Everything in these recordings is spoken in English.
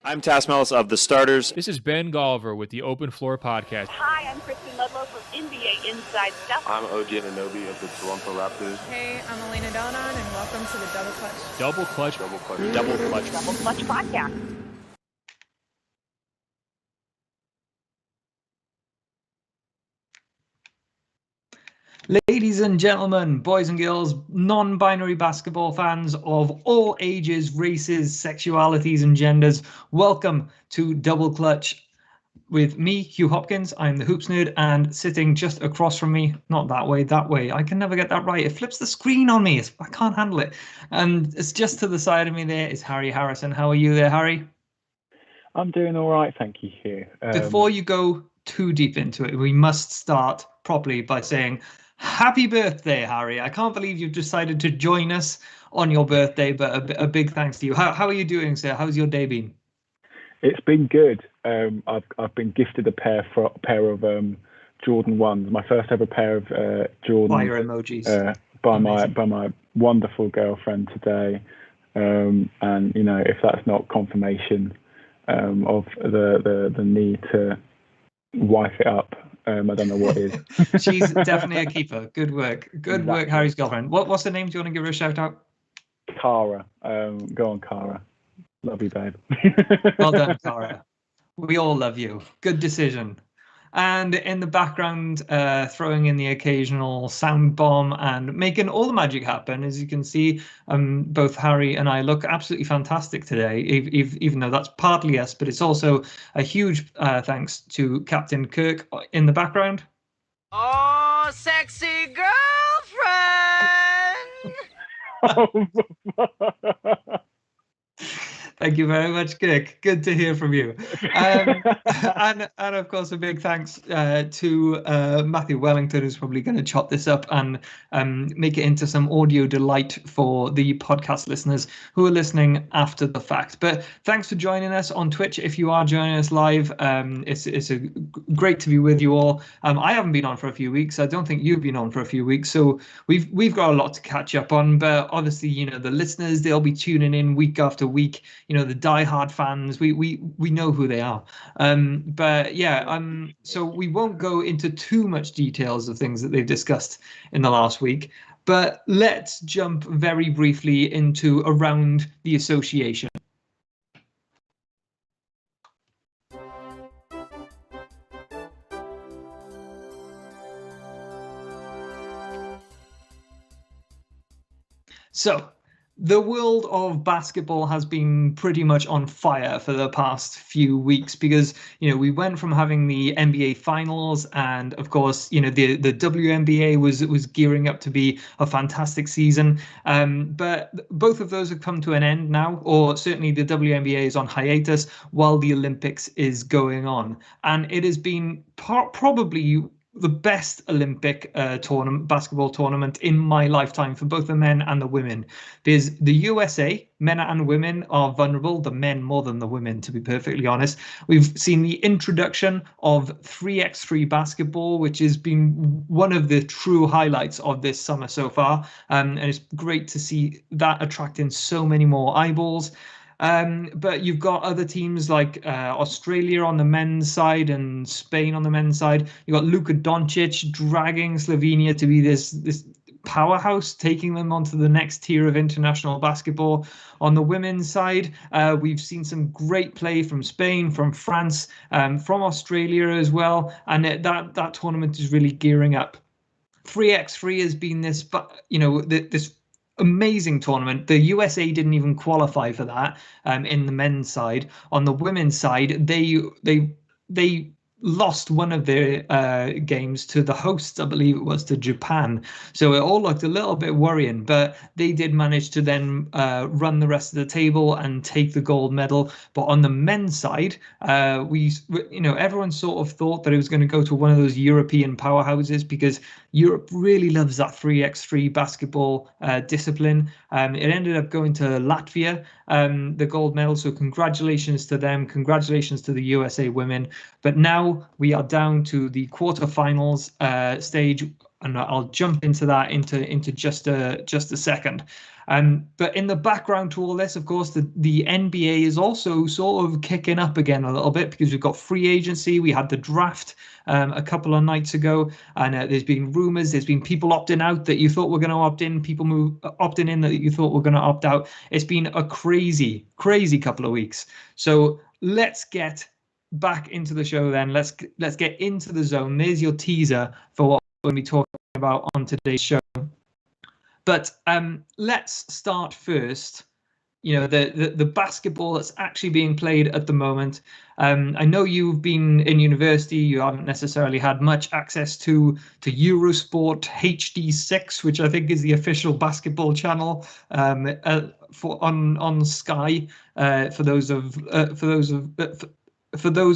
I'm Tass Mellis of The Starters. This is Ben Golliver with the Open Floor Podcast. Hi, I'm Kristen Ludlow from NBA Inside Stuff. I'm OG Anunoby of the Toronto Raptors. Hey, I'm Elena Donon, and welcome to the Double Clutch. Double Clutch. Double Clutch. Double Clutch. Double Clutch Podcast. Ladies and gentlemen, boys and girls, non-binary basketball fans of all ages, races, sexualities, and genders, welcome to Double Clutch with me, Hugh Hopkins. I'm the Hoops Nerd, and sitting just across from me, not that way, that way. I can never get that right. It flips the screen on me. I can't handle it. And it's just to the side of me there is Harry Harrison. How are you there, Harry? I'm doing all right, thank you, Hugh. Before you go too deep into it, we must start properly by saying happy birthday, Harry. I can't believe you've decided to join us on your birthday, but a big thanks to you. How are you doing, sir? How's your day been? It's been good. I've been gifted a pair of Jordan 1s, my first ever pair of Jordan Fire emojis. by my wonderful girlfriend today. And you know, if that's not confirmation of the need to wife it up, I don't know what is. She's definitely a keeper. Good work. Good work, Harry's girlfriend. What's her name? Do you want to give her a shout out? Cara. Go on, Cara. Love you, babe. Well done, Cara. We all love you. Good decision. And in the background, throwing in the occasional sound bomb and making all the magic happen. As you can see, both Harry and I look absolutely fantastic today, even though that's partly us, but it's also a huge thanks to Captain Kirk in the background. Oh, sexy girlfriend! Thank you very much, Kirk. Good to hear from you. And of course, a big thanks to Matthew Wellington, who's probably going to chop this up and make it into some audio delight for the podcast listeners who are listening after the fact. But thanks for joining us on Twitch. If you are joining us live, it's great to be with you all. I haven't been on for a few weeks. I don't think you've been on for a few weeks, so we've got a lot to catch up on. But obviously, you know, the listeners, they'll be tuning in week after week. You know, the diehard fans, we know who they are. But yeah, so we won't go into too much details of things that they've discussed in the last week. But let's jump very briefly into around the association. So, the world of basketball has been pretty much on fire for the past few weeks because, you know, we went from having the NBA finals and, of course, you know, the WNBA was gearing up to be a fantastic season. But both of those have come to an end now, or certainly the WNBA is on hiatus while the Olympics is going on. And it has been probably the best Olympic basketball tournament in my lifetime for both the men and the women, because the USA, men and women, are vulnerable, the men more than the women, to be perfectly honest. We've seen the introduction of 3x3 basketball, which has been one of the true highlights of this summer so far, and it's great to see that attracting so many more eyeballs. But you've got other teams like Australia on the men's side and Spain on the men's side. You've got Luka Doncic dragging Slovenia to be this powerhouse, taking them onto the next tier of international basketball. On the women's side, we've seen some great play from Spain, from France, from Australia as well. And that tournament is really gearing up. 3x3 has been this, you know, this amazing tournament. The USA didn't even qualify for that in the men's side. On the women's side, they lost one of their games to the hosts, I believe it was, to Japan. So it all looked a little bit worrying, but they did manage to then run the rest of the table and take the gold medal. But on the men's side, everyone sort of thought that it was going to go to one of those European powerhouses because Europe really loves that 3x3 basketball discipline. It ended up going to Latvia, the gold medal. So congratulations to them. Congratulations to the USA women. But now we are down to the quarterfinals stage. and I'll jump into that into just a second. But in the background to all this, of course, the NBA is also sort of kicking up again a little bit because we've got free agency. We had the draft a couple of nights ago, and there's been rumors. There's been people opting out that you thought were going to opt in, people opting in that you thought were going to opt out. It's been a crazy couple of weeks. So let's get back into the show then. Let's get into the zone. There's your teaser for what we're going to be talking about on today's show. But let's start first. The basketball that's actually being played at the moment. I know you've been in university. You haven't necessarily had much access to Eurosport HD6, which I think is the official basketball channel on Sky. For those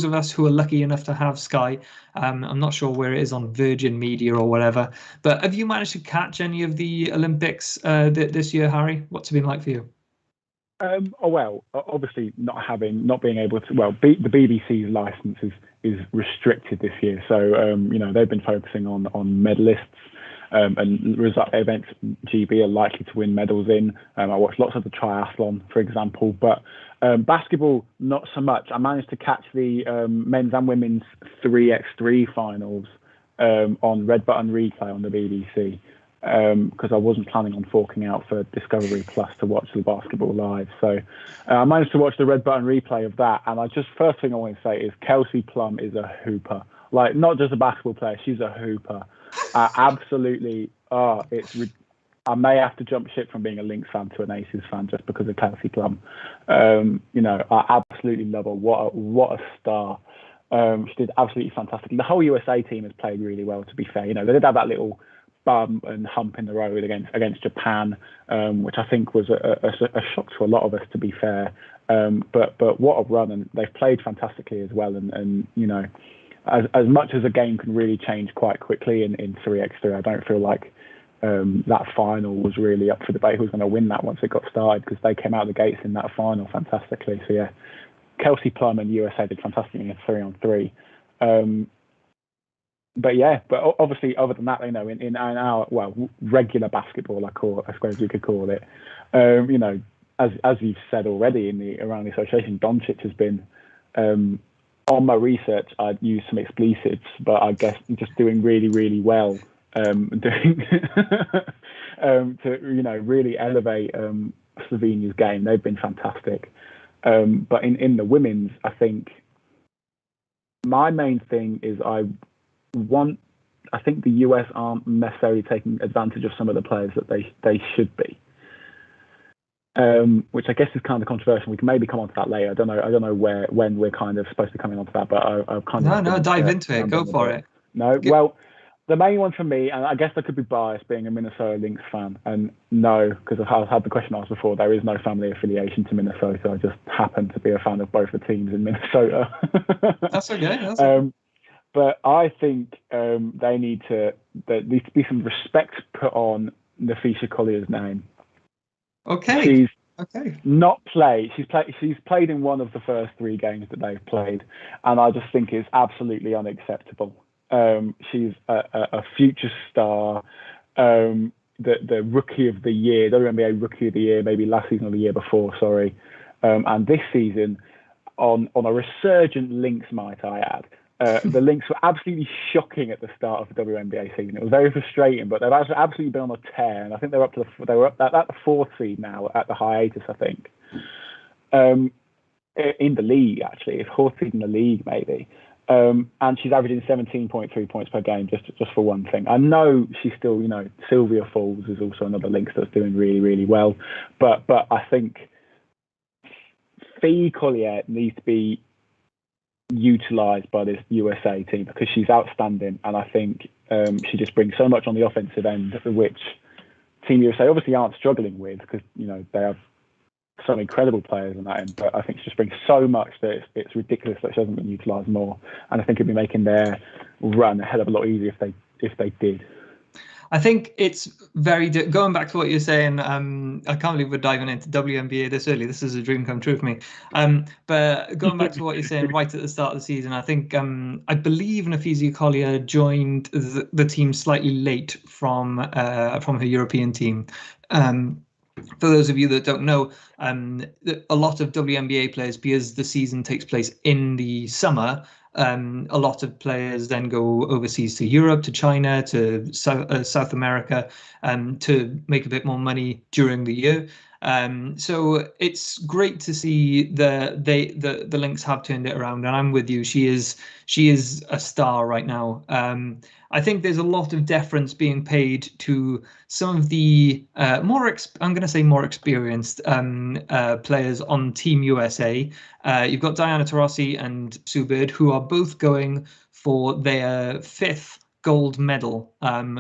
of us who are lucky enough to have Sky. I'm not sure where it is on Virgin Media or whatever. But have you managed to catch any of the Olympics this year, Harry? What's it been like for you? Well, obviously not being able to. Well, the BBC's license is restricted this year, so they've been focusing on medalists and events GB are likely to win medals in. I watched lots of the triathlon, for example, but basketball not so much. I managed to catch the men's and women's 3x3 finals on Red Button Replay on the BBC. Because I wasn't planning on forking out for Discovery Plus to watch the basketball live. So I managed to watch the Red Button Replay of that. And first thing I want to say is Kelsey Plum is a hooper. Like, not just a basketball player, she's a hooper. Absolutely. I may have to jump ship from being a Lynx fan to an Aces fan just because of Kelsey Plum. I absolutely love her. What a star. She did absolutely fantastic. The whole USA team has played really well, to be fair. They did have that little bump and hump in the road against Japan, which I think was a shock to a lot of us, to be fair. But what a run, and they've played fantastically as well. And as much as a game can really change quite quickly in 3x3, I don't feel like that final was really up for debate who was going to win that once it got started, because they came out of the gates in that final fantastically. So yeah, Kelsey Plum and USA did fantastically in 3-on-3. But obviously, other than that, in our regular basketball, I suppose you could call it. As you've said already around the association, Doncic has been. On my research, I'd used some expletives, but I guess just doing really, really well. To really elevate Slovenia's game. They've been fantastic. But in the women's, I think my main thing is I think the US aren't necessarily taking advantage of some of the players that they should be, which I guess is kind of controversial. We can maybe come on to that later. I don't know when we're kind of supposed to come on to that, but I've kind of dive into it. Go for it. Well, the main one for me, and I guess I could be biased being a Minnesota Lynx fan, and no, because I've had the question asked before, there is no family affiliation to Minnesota. I just happen to be a fan of both the teams in Minnesota. That's okay. But I think there needs to be some respect put on Nafisha Collier's name. Okay. She's played in one of the first 3 games that they've played, and I just think it's absolutely unacceptable. She's a future star, the rookie of the year, WNBA rookie of the year, maybe last season or the year before, sorry. And this season, on a resurgent Lynx, might I add. The Lynx were absolutely shocking at the start of the WNBA season. It was very frustrating, but they've absolutely been on a tear, and I think they're up at the 4th seed now at the hiatus, I think. In the league, actually, it's 4th seed in the league, maybe. And she's averaging 17.3 points per game, just for one thing. I know she's still, Sylvia Falls is also another Lynx that's doing really, really well, but I think Fee Collier needs to be utilised by this USA team because she's outstanding, and I think she just brings so much on the offensive end, which Team USA obviously aren't struggling with because they have some incredible players on that end. But I think she just brings so much that it's ridiculous that she hasn't been utilised more, and I think it'd be making their run a hell of a lot easier if they did. I think it's very going back to what you're saying. I can't believe we're diving into WNBA this early. This is a dream come true for me. But going back to what you're saying right at the start of the season, I think I believe Nafisi Collier joined the team slightly late from her European team. For those of you that don't know, a lot of WNBA players, because the season takes place in the summer, a lot of players then go overseas to Europe, to China, to South America, to make a bit more money during the year. So it's great to see the Lynx have turned it around, and I'm with you. She is a star right now. I think there's a lot of deference being paid to some of the I'm going to say more experienced players on Team USA. You've got Diana Taurasi and Sue Bird, who are both going for their fifth gold medal,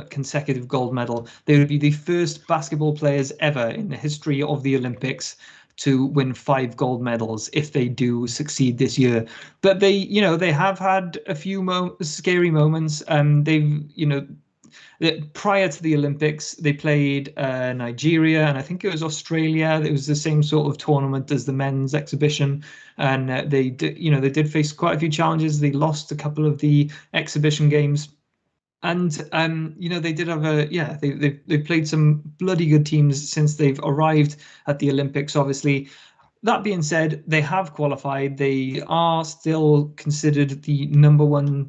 consecutive gold medal. They would be the first basketball players ever in the history of the Olympics to win 5 gold medals if they do succeed this year. But they have had a few scary moments. Prior to the Olympics, they played Nigeria, and I think it was Australia. It was the same sort of tournament as the men's exhibition, and they did face quite a few challenges. They lost a couple of the exhibition games. And they did have they've played some bloody good teams since they've arrived at the Olympics. Obviously, that being said, they have qualified. They are still considered the number 1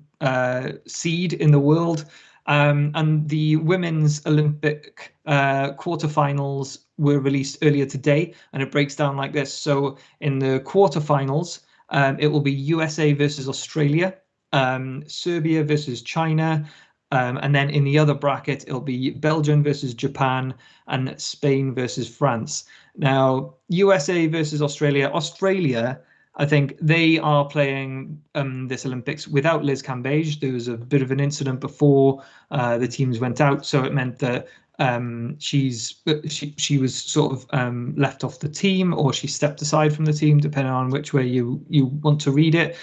seed in the world. And the women's Olympic quarterfinals were released earlier today, and it breaks down like this. So in the quarterfinals, it will be USA versus Australia, Serbia versus China. And then in the other bracket, it'll be Belgium versus Japan and Spain versus France. Now, USA versus Australia. Australia, I think they are playing this Olympics without Liz Cambage. There was a bit of an incident before the teams went out, so it meant that she was sort of left off the team, or she stepped aside from the team, depending on which way you want to read it.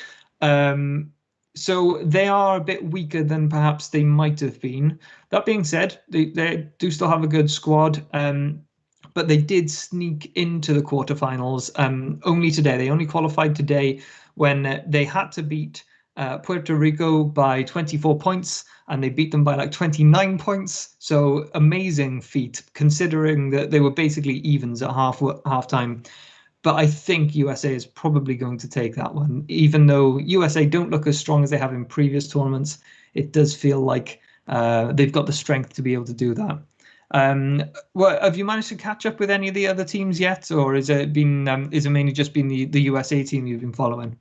So they are a bit weaker than perhaps they might have been. That being said, they do still have a good squad, but they did sneak into the quarterfinals only today. They only qualified today when they had to beat Puerto Rico by 24 points, and they beat them by like 29 points. So amazing feat, considering that they were basically evens at halftime. But I think USA is probably going to take that one. Even though USA don't look as strong as they have in previous tournaments, it does feel like they've got the strength to be able to do that. Well, have you managed to catch up with any of the other teams yet, or is it mainly just been the USA team you've been following?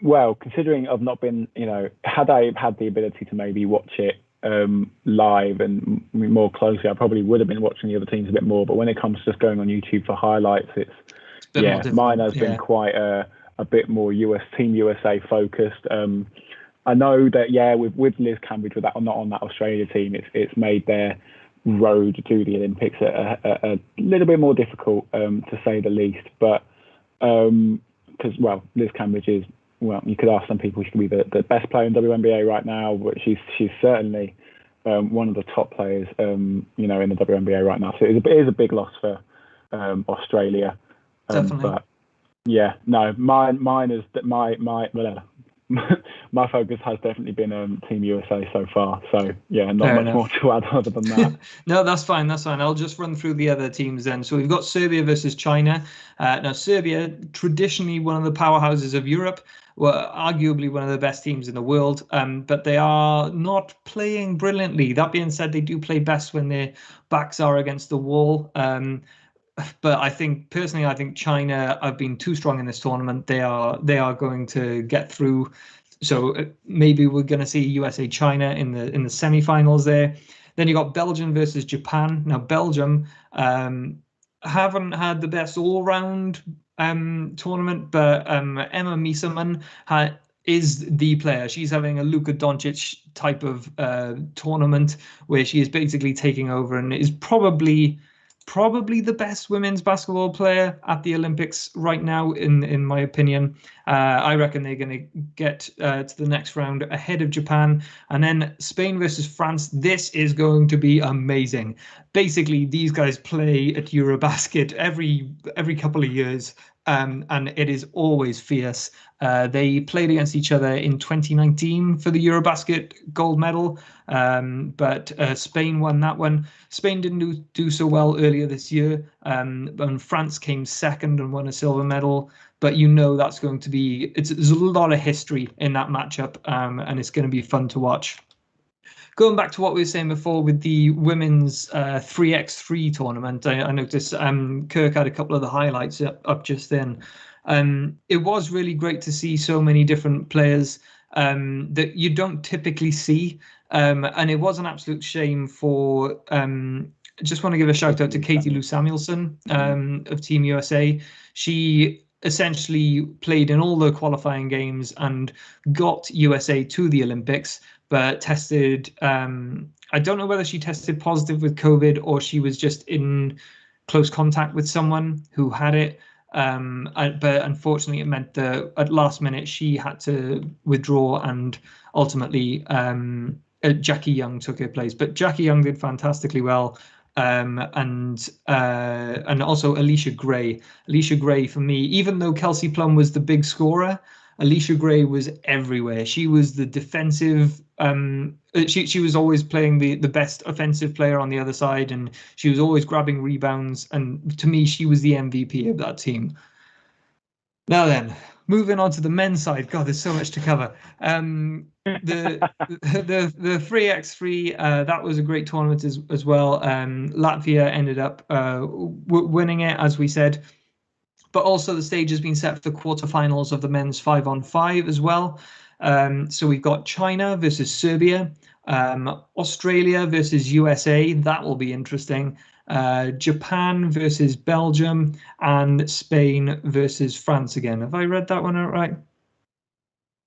Well, considering I've not been, had I had the ability to maybe watch it live and more closely, I probably would have been watching the other teams a bit more. But when it comes to just going on YouTube for highlights, mine has been quite a bit more Team USA focused. I know that with Liz Cambage, with that not on that Australia team, it's made their road to the Olympics a little bit more difficult, to say the least. But because Liz Cambage is, you could ask some people, she could be the best player in WNBA right now, but she's certainly one of the top players, in the WNBA right now. So it is a big loss for Australia. Definitely. But mine is my focus has definitely been Team USA so far. So not much more to add other than that. No, that's fine. I'll just run through the other teams then. So we've got Serbia versus China. Now, Serbia, traditionally one of the powerhouses of Europe, were arguably one of the best teams in the world, but they are not playing brilliantly. That being said, they do play best when their backs are against the wall. But I think China have been too strong in this tournament. They are going to get through. So maybe we're going to see USA China in the semifinals there. Then you got Belgium versus Japan. Now Belgium haven't had the best all-round tournament, but Emma Miesemann is the player. She's having a Luka Doncic type of tournament where she is basically taking over and is probably probably the best women's basketball player at the Olympics right now, in my opinion. I reckon they're going to get to the next round ahead of Japan. And then Spain versus France. This is going to be amazing. Basically, these guys play at Eurobasket every couple of years. And it is always fierce. They played against each other in 2019 for the Eurobasket gold medal, but Spain won that one. Spain didn't do so well earlier this year, and France came second and won a silver medal. But that's going to be there's a lot of history in that matchup, and it's going to be fun to watch. Going back to what we were saying before with the women's 3x3 tournament, I noticed Kirk had a couple of the highlights up just then. It was really great to see so many different players that you don't typically see. And it was an absolute shame for... I just want to give a shout out to Katie Lou Samuelson of Team USA. She essentially played in all the qualifying games and got USA to the Olympics, but tested, I don't know whether she tested positive with COVID or she was just in close contact with someone who had it. But unfortunately, it meant that at last minute she had to withdraw, and ultimately Jackie Young took her place. But Jackie Young did fantastically well. And also Alicia Gray. Alicia Gray, for me, even though Kelsey Plum was the big scorer, Alicia Gray was everywhere. She was the defensive. She was always playing the best offensive player on the other side, and she was always grabbing rebounds. And to me, she was the MVP of that team. Now then, moving on to the men's side. God, there's so much to cover. The 3x3, that was a great tournament as well. Latvia ended up winning it, as we said. But also the stage has been set for the quarterfinals of the men's 5-on-5 as well. So we've got China versus Serbia, Australia versus USA. That will be interesting. Japan versus Belgium, and Spain versus France again. Have I read that one out right?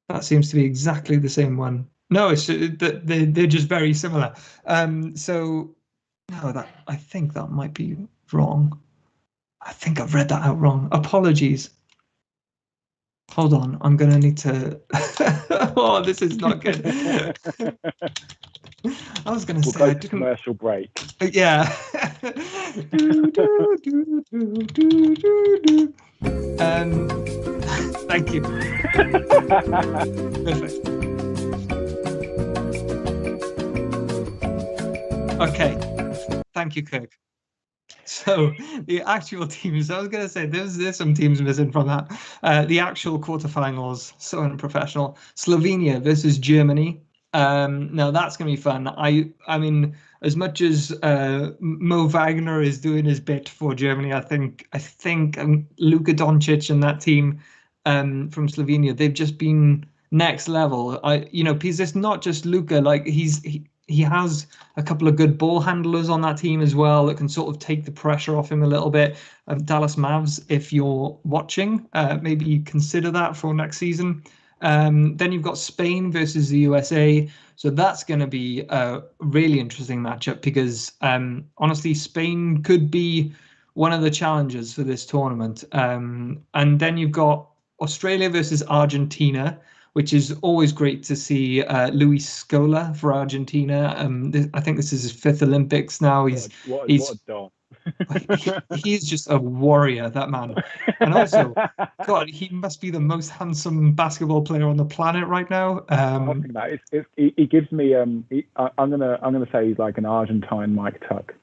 That seems to be exactly the same one. No, it's they're just very similar. So no, I think that might be wrong. I think I've read that out wrong. Apologies. Hold on, I'm going to need to... Oh, this is not good. I was going to say... We'll go to commercial break. Yeah. Thank you. Perfect. Okay. Thank you, Kirk. So the actual teams, I was going to say there's some teams missing from that. The actual quarterfinals, so unprofessional. Slovenia versus Germany. Now that's going to be fun. I mean, as much as Mo Wagner is doing his bit for Germany, I think Luka Doncic and that team from Slovenia, they've just been next level. Because it's not just Luka. Like he has a couple of good ball handlers on that team as well that can sort of take the pressure off him a little bit. Dallas Mavs, if you're watching, maybe consider that for next season. Then you've got Spain versus the USA. So that's going to be a really interesting matchup because honestly, Spain could be one of the challengers for this tournament. And then you've got Australia versus Argentina, which is always great to see. Luis Scola for Argentina. I think this is his 5th Olympics now. What a dog. He's just a warrior, that man. And also, God, he must be the most handsome basketball player on the planet right now. I think that he gives me. I'm gonna say he's like an Argentine Mike Tuck,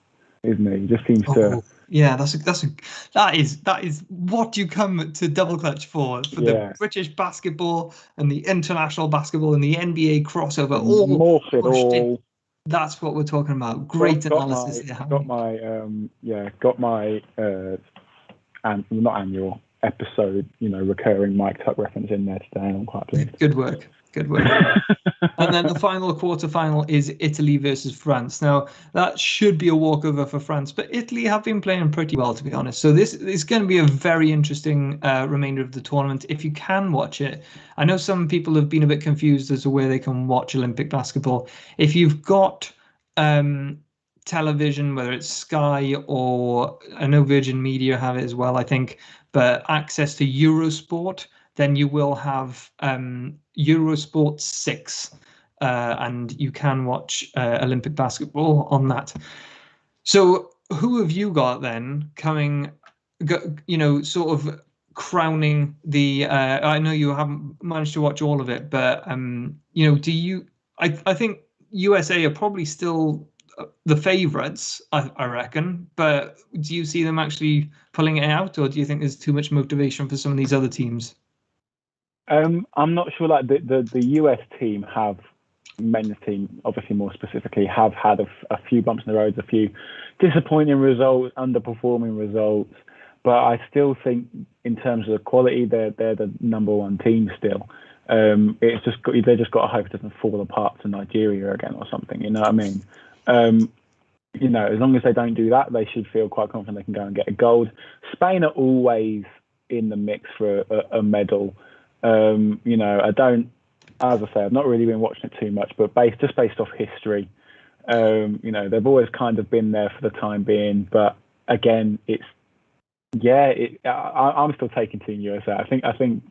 isn't he? He just seems to. Yeah, that is what you come to Double Clutch for the British basketball and the international basketball and the NBA crossover. All. That's what we're talking about. Great analysis. Got my not annual episode, recurring Mike Tuck reference in there today. I'm quite pleased. Good work. And then the final quarterfinal is Italy versus France. Now that should be a walkover for France, but Italy have been playing pretty well, to be honest. So this is going to be a very interesting remainder of the tournament. If you can watch it, I know some people have been a bit confused as to where they can watch Olympic basketball. If you've got television, whether it's Sky or I know Virgin Media have it as well, I think, but access to Eurosport, then you will have Eurosport 6, and you can watch Olympic basketball on that. So who have you got then coming, sort of crowning the? I know you haven't managed to watch all of it, but do you? I think USA are probably still the favourites, I reckon. But do you see them actually pulling it out, or do you think there's too much motivation for some of these other teams? I'm not sure. Like the US team have, men's team obviously more specifically, have had a few bumps in the road, a few disappointing results, underperforming results. But I still think in terms of the quality, they're the number one team still. It's just they just got to hope it doesn't fall apart to Nigeria again or something. You know what I mean? As long as they don't do that, they should feel quite confident they can go and get a gold. Spain are always in the mix for a medal. I don't, as I say, I've not really been watching it too much, but based off history, they've always kind of been there for the time being. But again, I'm still taking Team USA. I think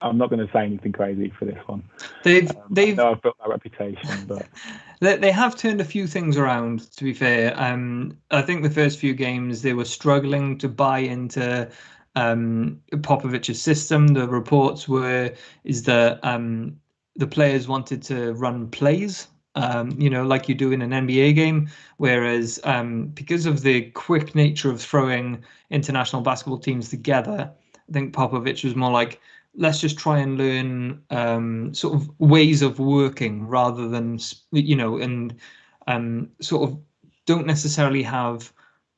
I'm not going to say anything crazy for this one. They've I know I've built that reputation, but they have turned a few things around. To be fair, I think the first few games they were struggling to buy into Popovic's system. The reports is that the players wanted to run plays, like you do in an NBA game, whereas because of the quick nature of throwing international basketball teams together, I think Popovich was more like, let's just try and learn sort of ways of working rather than sort of don't necessarily have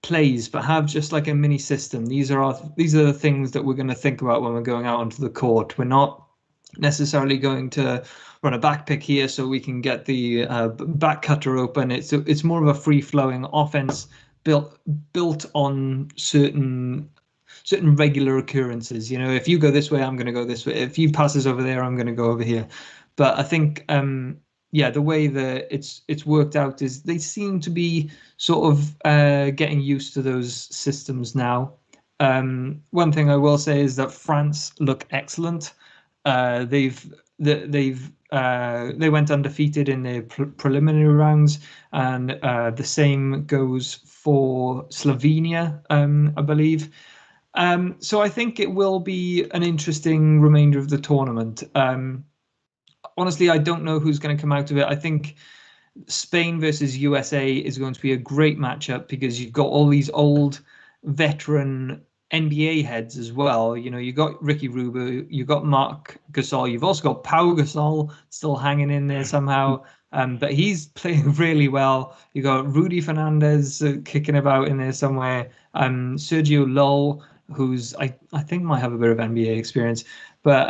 plays, but have just like a mini system. These are the things that we're going to think about when we're going out onto the court. We're not necessarily going to run a back pick here so we can get the back cutter open. It's more of a free flowing offense built on certain regular occurrences. If you go this way, I'm going to go this way. If you passes over there, I'm going to go over here. But I think the way that it's worked out is they seem to be sort of getting used to those systems now. One thing I will say is that France look excellent. They went undefeated in the preliminary rounds, and the same goes for Slovenia, I believe. So I think it will be an interesting remainder of the tournament. Honestly, I don't know who's going to come out of it. I think Spain versus USA is going to be a great matchup because you've got all these old veteran NBA heads as well. You've got Ricky Rubio, you've got Marc Gasol, you've also got Pau Gasol still hanging in there somehow. But he's playing really well. You got Rudy Fernandez kicking about in there somewhere. Sergio Llull, who's I think might have a bit of NBA experience, but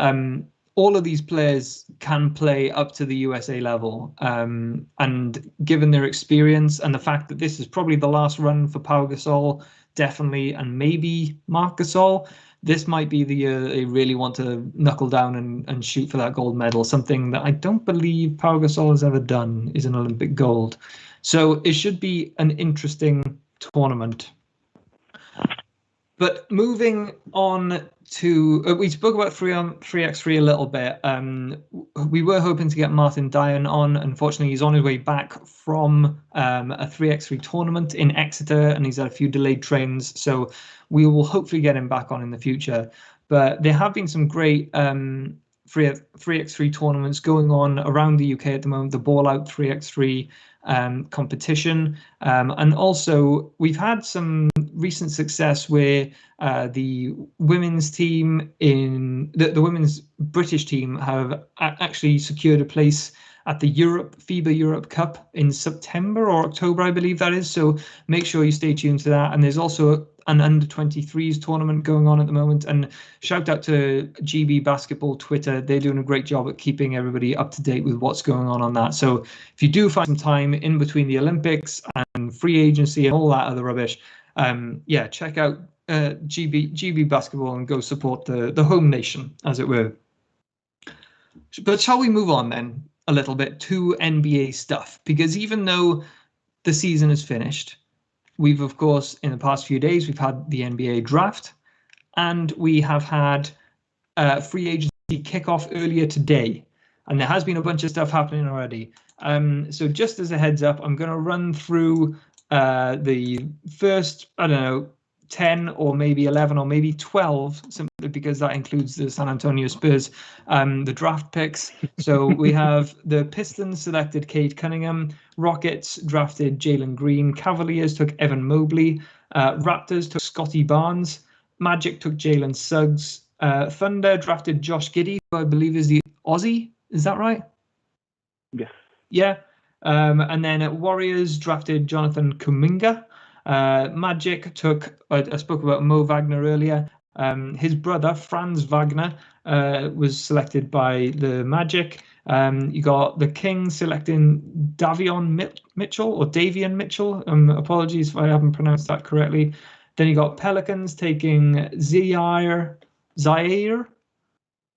all of these players can play up to the USA level. And given their experience and the fact that this is probably the last run for Pau Gasol, definitely, and maybe Marc Gasol, this might be the year they really want to knuckle down and shoot for that gold medal. Something that I don't believe Pau Gasol has ever done is an Olympic gold. So it should be an interesting tournament. But moving on to, we spoke about 3x3 a little bit. We were hoping to get Martin Dyan on. Unfortunately, he's on his way back from a 3x3 tournament in Exeter, and he's had a few delayed trains. So we will hopefully get him back on in the future. But there have been some great 3x3 tournaments going on around the UK at the moment, the Ball Out 3x3 competition. And also, we've had some recent success where the women's team in the women's British team have actually secured a place at the FIBA Europe Cup in September or October, I believe that is. So make sure you stay tuned to that. And there's also an under-23s tournament going on at the moment. And shout out to GB Basketball Twitter. They're doing a great job at keeping everybody up to date with what's going on that. So if you do find some time in between the Olympics and free agency and all that other rubbish, check out GB Basketball and go support the home nation, as it were. But shall we move on then a little bit to NBA stuff? Because even though the season is finished. We've, of course, in the past few days, we've had the NBA draft, and we have had free agency kickoff earlier today. And there has been a bunch of stuff happening already. So just as a heads up, I'm going to run through the first, 10 or maybe 11 or maybe 12, simply because that includes the San Antonio Spurs, the draft picks. So we have the Pistons selected Cade Cunningham, Rockets drafted Jalen Green, Cavaliers took Evan Mobley, Raptors took Scotty Barnes, Magic took Jalen Suggs, Thunder drafted Josh Giddey, who I believe is the Aussie. Is that right? Yes. Yeah. And then at Warriors drafted Jonathan Kuminga. Magic took, I spoke about Mo Wagner earlier. His brother, Franz Wagner, was selected by the Magic. You got the Kings selecting Davion Mitchell. Apologies if I haven't pronounced that correctly. Then you got Pelicans taking Zaire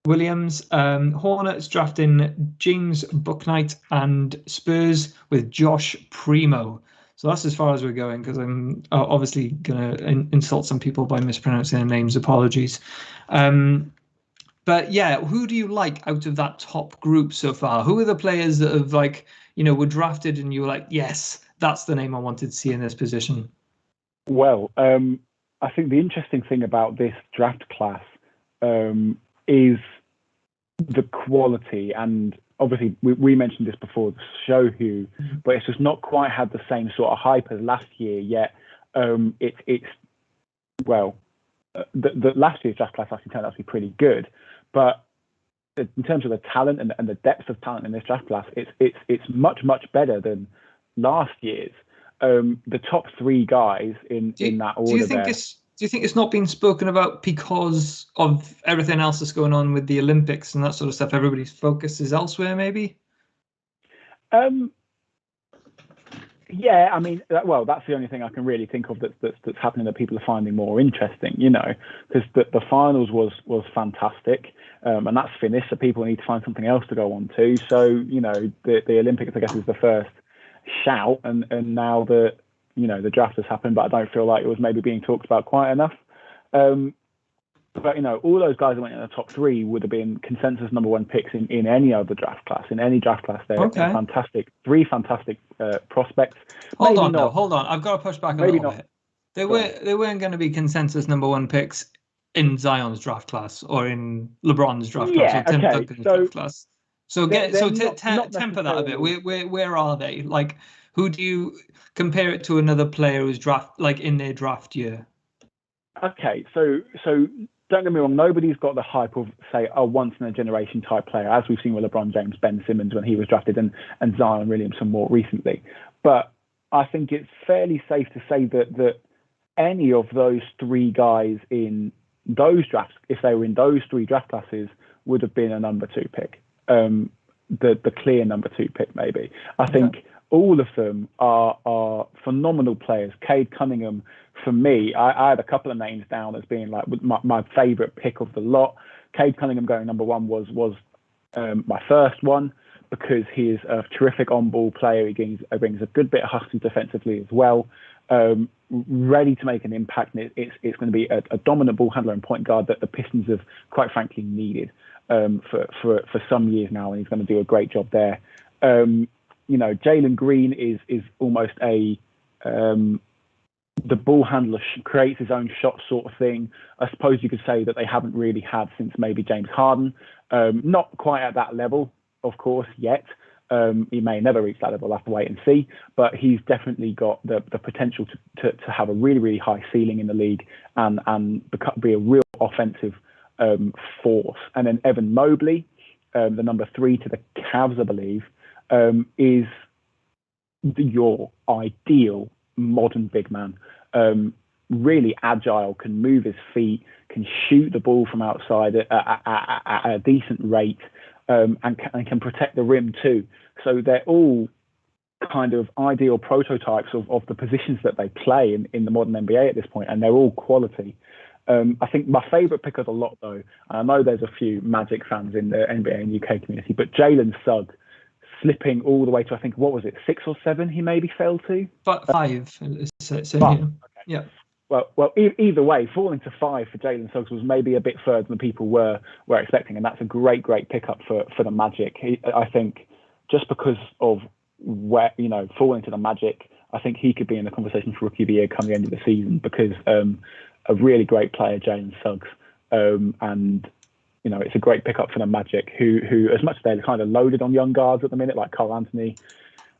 Williams, Hornets drafting James Bouknight, and Spurs with Josh Primo. So that's as far as we're going, because I'm obviously going to insult some people by mispronouncing their names. Apologies. But yeah, who do you like out of that top group so far? Who are the players that have were drafted and you were like, yes, that's the name I wanted to see in this position? Well, I think the interesting thing about this draft class is the quality, and obviously we mentioned this before the show, Hugh, but it's just not quite had the same sort of hype as last year yet. The last year's draft class actually turned out to be pretty good, but in terms of the talent and the depth of talent in this draft class, it's much better than last year's. The top three guys in that order. Do you think it's not being spoken about because of everything else that's going on with the Olympics and that sort of stuff? Everybody's focus is elsewhere, maybe? Yeah, I mean, that's the only thing I can really think of that's happening that people are finding more interesting, because the finals was fantastic, and that's finished, so people need to find something else to go on to. So, the Olympics, I guess, is the first shout, and now the draft has happened, but I don't feel like it was maybe being talked about quite enough. But all those guys that went in the top three would have been consensus number one picks in any other draft class. In any draft class, they're fantastic. Three fantastic prospects. Hold on. I've got to push back a little bit. They weren't going to be consensus number one picks in Zion's draft class or in LeBron's draft class or Tim Duncan's draft class. So temper that a bit. Where are they? Like, who do you compare it to another player who's in their draft year? Okay, so don't get me wrong, nobody's got the hype of, say, a once-in-a-generation type player, as we've seen with LeBron James, Ben Simmons when he was drafted, and Zion Williamson more recently. But I think it's fairly safe to say that any of those three guys in those drafts, if they were in those three draft classes, would have been a number two pick, the clear number two pick, maybe. I think all of them are phenomenal players. Cade Cunningham, for me, I had a couple of names down as being like my favourite pick of the lot. Cade Cunningham going number one was my first one, because he is a terrific on-ball player. He brings a good bit of hustle defensively as well. Ready to make an impact, and it's going to be a dominant ball handler and point guard that the Pistons have, quite frankly, needed for some years now, and he's going to do a great job there. Jalen Green is almost the ball handler, creates his own shot sort of thing. I suppose you could say that they haven't really had since maybe James Harden. Not quite at that level, of course, yet. He may never reach that level. We'll have to wait and see. But he's definitely got the potential to have a really, really high ceiling in the league and be a real offensive force. And then Evan Mobley, the number 3 to the Cavs, I believe, is your ideal modern big man. Really agile, can move his feet, can shoot the ball from outside at a decent rate, and can protect the rim too. So they're all kind of ideal prototypes of the positions that they play in the modern NBA at this point, and they're all quality. I think my favourite pick of the lot, though, and I know there's a few Magic fans in the NBA and UK community, but Jalen Suggs slipping all the way to, I think, what was it, 6 or 7 he maybe fell to? But 5. So, Five, yeah. okay. Yeah. Well, either way, falling to 5 for Jalen Suggs was maybe a bit further than people were expecting, and that's a great pickup for the Magic. I think just because of where, falling to the Magic, I think he could be in the conversation for Rookie of the Year come the end of the season, because a really great player, Jalen Suggs, and it's a great pickup for the Magic, who as much as they're kind of loaded on young guards at the minute, like Cole Anthony,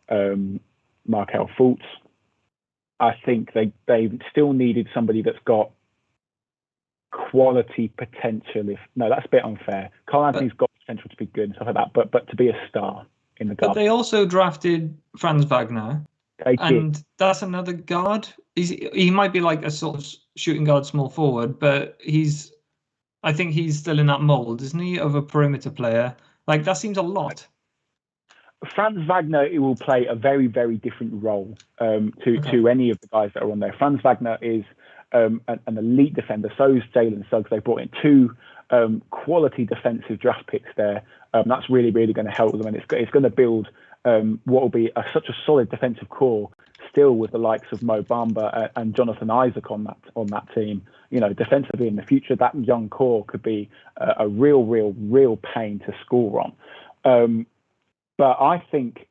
Markelle Fultz, I think they still needed somebody that's got quality potential. No, that's a bit unfair. Cole Anthony's got potential to be good and stuff like that, but to be a star in the guard. But they also drafted Franz Wagner, and did. that's another guard. He might be like a sort of shooting guard, small forward, but I think he's still in that mold, isn't he, of a perimeter player? Like, that seems a lot. Franz Wagner will play a very, very different role to any of the guys that are on there. Franz Wagner is an elite defender. So is Jalen Suggs. They brought in 2 quality defensive draft picks there. That's really, really going to help them, and it's going to build what will be such a solid defensive core, still with the likes of Mo Bamba and Jonathan Isaac on that team. Defensively in the future, that young core could be a real pain to score on. But I think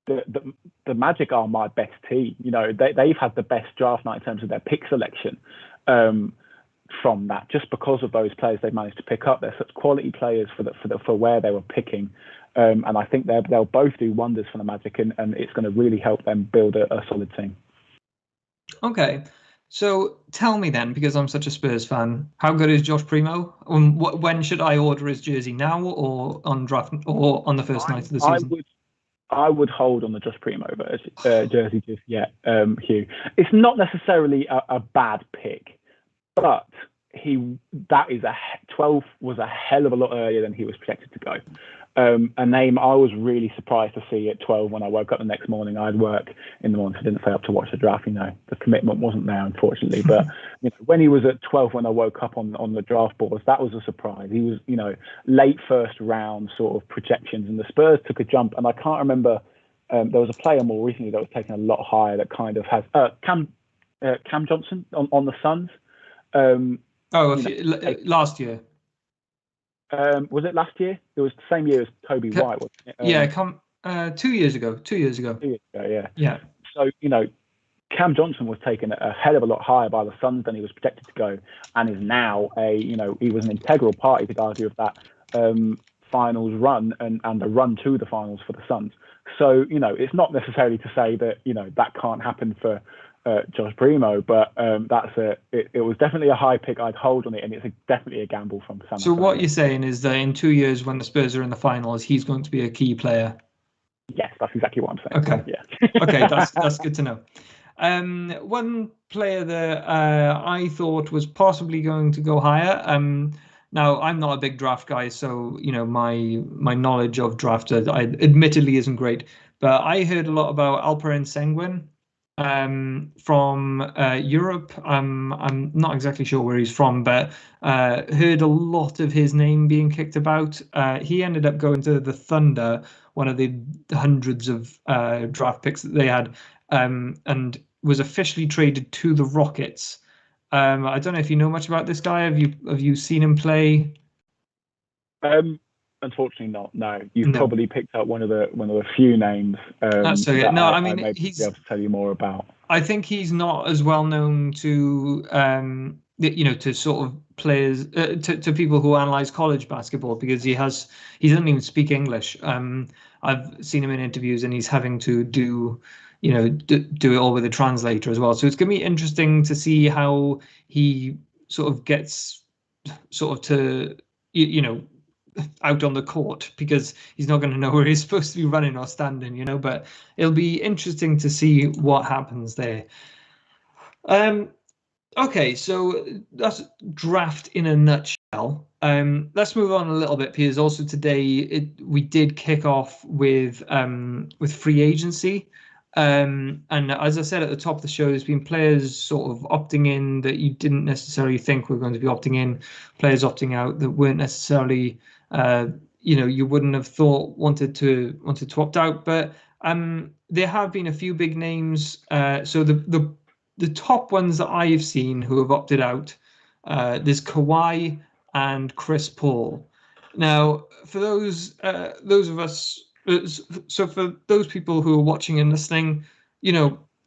the Magic are my best team. They've had the best draft night in terms of their pick selection from that, just because of those players they've managed to pick up. They're such quality players for where they were picking. And I think they'll both do wonders for the Magic, and it's going to really help them build a solid team. Okay. So tell me then, because I'm such a Spurs fan, how good is Josh Primo? When should I order his jersey, now or on draft or on the first night of the season? I would hold on the Josh Primo jersey just yet, Hugh. It's not necessarily a bad pick, but 12 was a hell of a lot earlier than he was projected to go. A name I was really surprised to see at 12 when I woke up the next morning. I'd work in the morning, so I didn't stay up to watch the draft. The commitment wasn't there, unfortunately. But when he was at 12 when I woke up on the draft boards, that was a surprise. He was, late first round sort of projections, and the Spurs took a jump. And I can't remember, there was a player more recently that was taken a lot higher that kind of has Cam Johnson on the Suns. Last year. Was it last year? It was the same year as Kobe White, wasn't it? 2 years ago. 2 years ago. 2 years ago, yeah. Yeah. So, Cam Johnson was taken a hell of a lot higher by the Suns than he was projected to go, and is now he was an integral part, you could argue, of that finals run and the run to the finals for the Suns. So, it's not necessarily to say that, that can't happen for Josh Primo, but it was definitely a high pick. I'd hold on it, and it's definitely a gamble from San Antonio. So what you're saying is that in 2 years, when the Spurs are in the finals, he's going to be a key player. Yes, that's exactly what I'm saying. Okay. Yeah. Okay, that's good to know. One player that I thought was possibly going to go higher. Now, I'm not a big draft guy, so my knowledge of draft admittedly isn't great. But I heard a lot about Alperen Sengun from Europe. I'm not exactly sure where he's from, but heard a lot of his name being kicked about. He ended up going to the Thunder, one of the hundreds of draft picks that they had, and was officially traded to the Rockets. I don't know if you know much about this guy. Have you seen him play? Unfortunately not. No, you've probably picked up one of the few names. That's okay. No, I mean, he's be able to tell you more about. I think he's not as well known to to sort of players to people who analyze college basketball, because he doesn't even speak English. I've seen him in interviews, and he's having to do it all with a translator as well. So it's going to be interesting to see how he sort of gets to out on the court, because he's not going to know where he's supposed to be running or standing, but it'll be interesting to see what happens there. Okay, so that's draft in a nutshell. Let's move on a little bit, because also today we did kick off with free agency. And as I said at the top of the show, there's been players sort of opting in that you didn't necessarily think were going to be opting in, players opting out that weren't necessarily, you wouldn't have thought wanted to opt out. But there have been a few big names. So the top ones that I've seen who have opted out, there's Kawhi and Chris Paul. Now, for those of us. So for those people who are watching and listening,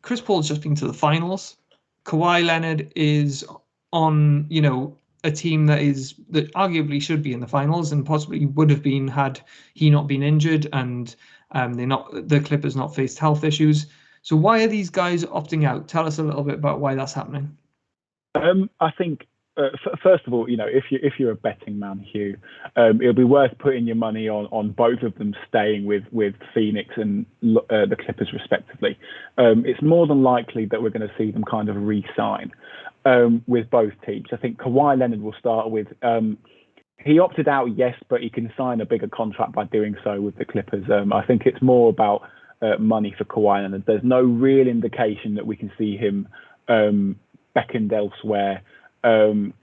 Chris Paul's just been to the finals. Kawhi Leonard is on, a team that arguably should be in the finals and possibly would have been had he not been injured and the Clippers not faced health issues. So why are these guys opting out? Tell us a little bit about why that's happening. I think. First of all, if you're a betting man, Hugh, it'll be worth putting your money on both of them staying with Phoenix and the Clippers respectively. It's more than likely that we're going to see them kind of re-sign with both teams. I think Kawhi Leonard will start with. He opted out, yes, but he can sign a bigger contract by doing so with the Clippers. I think it's more about money for Kawhi Leonard. There's no real indication that we can see him beckoned elsewhere. And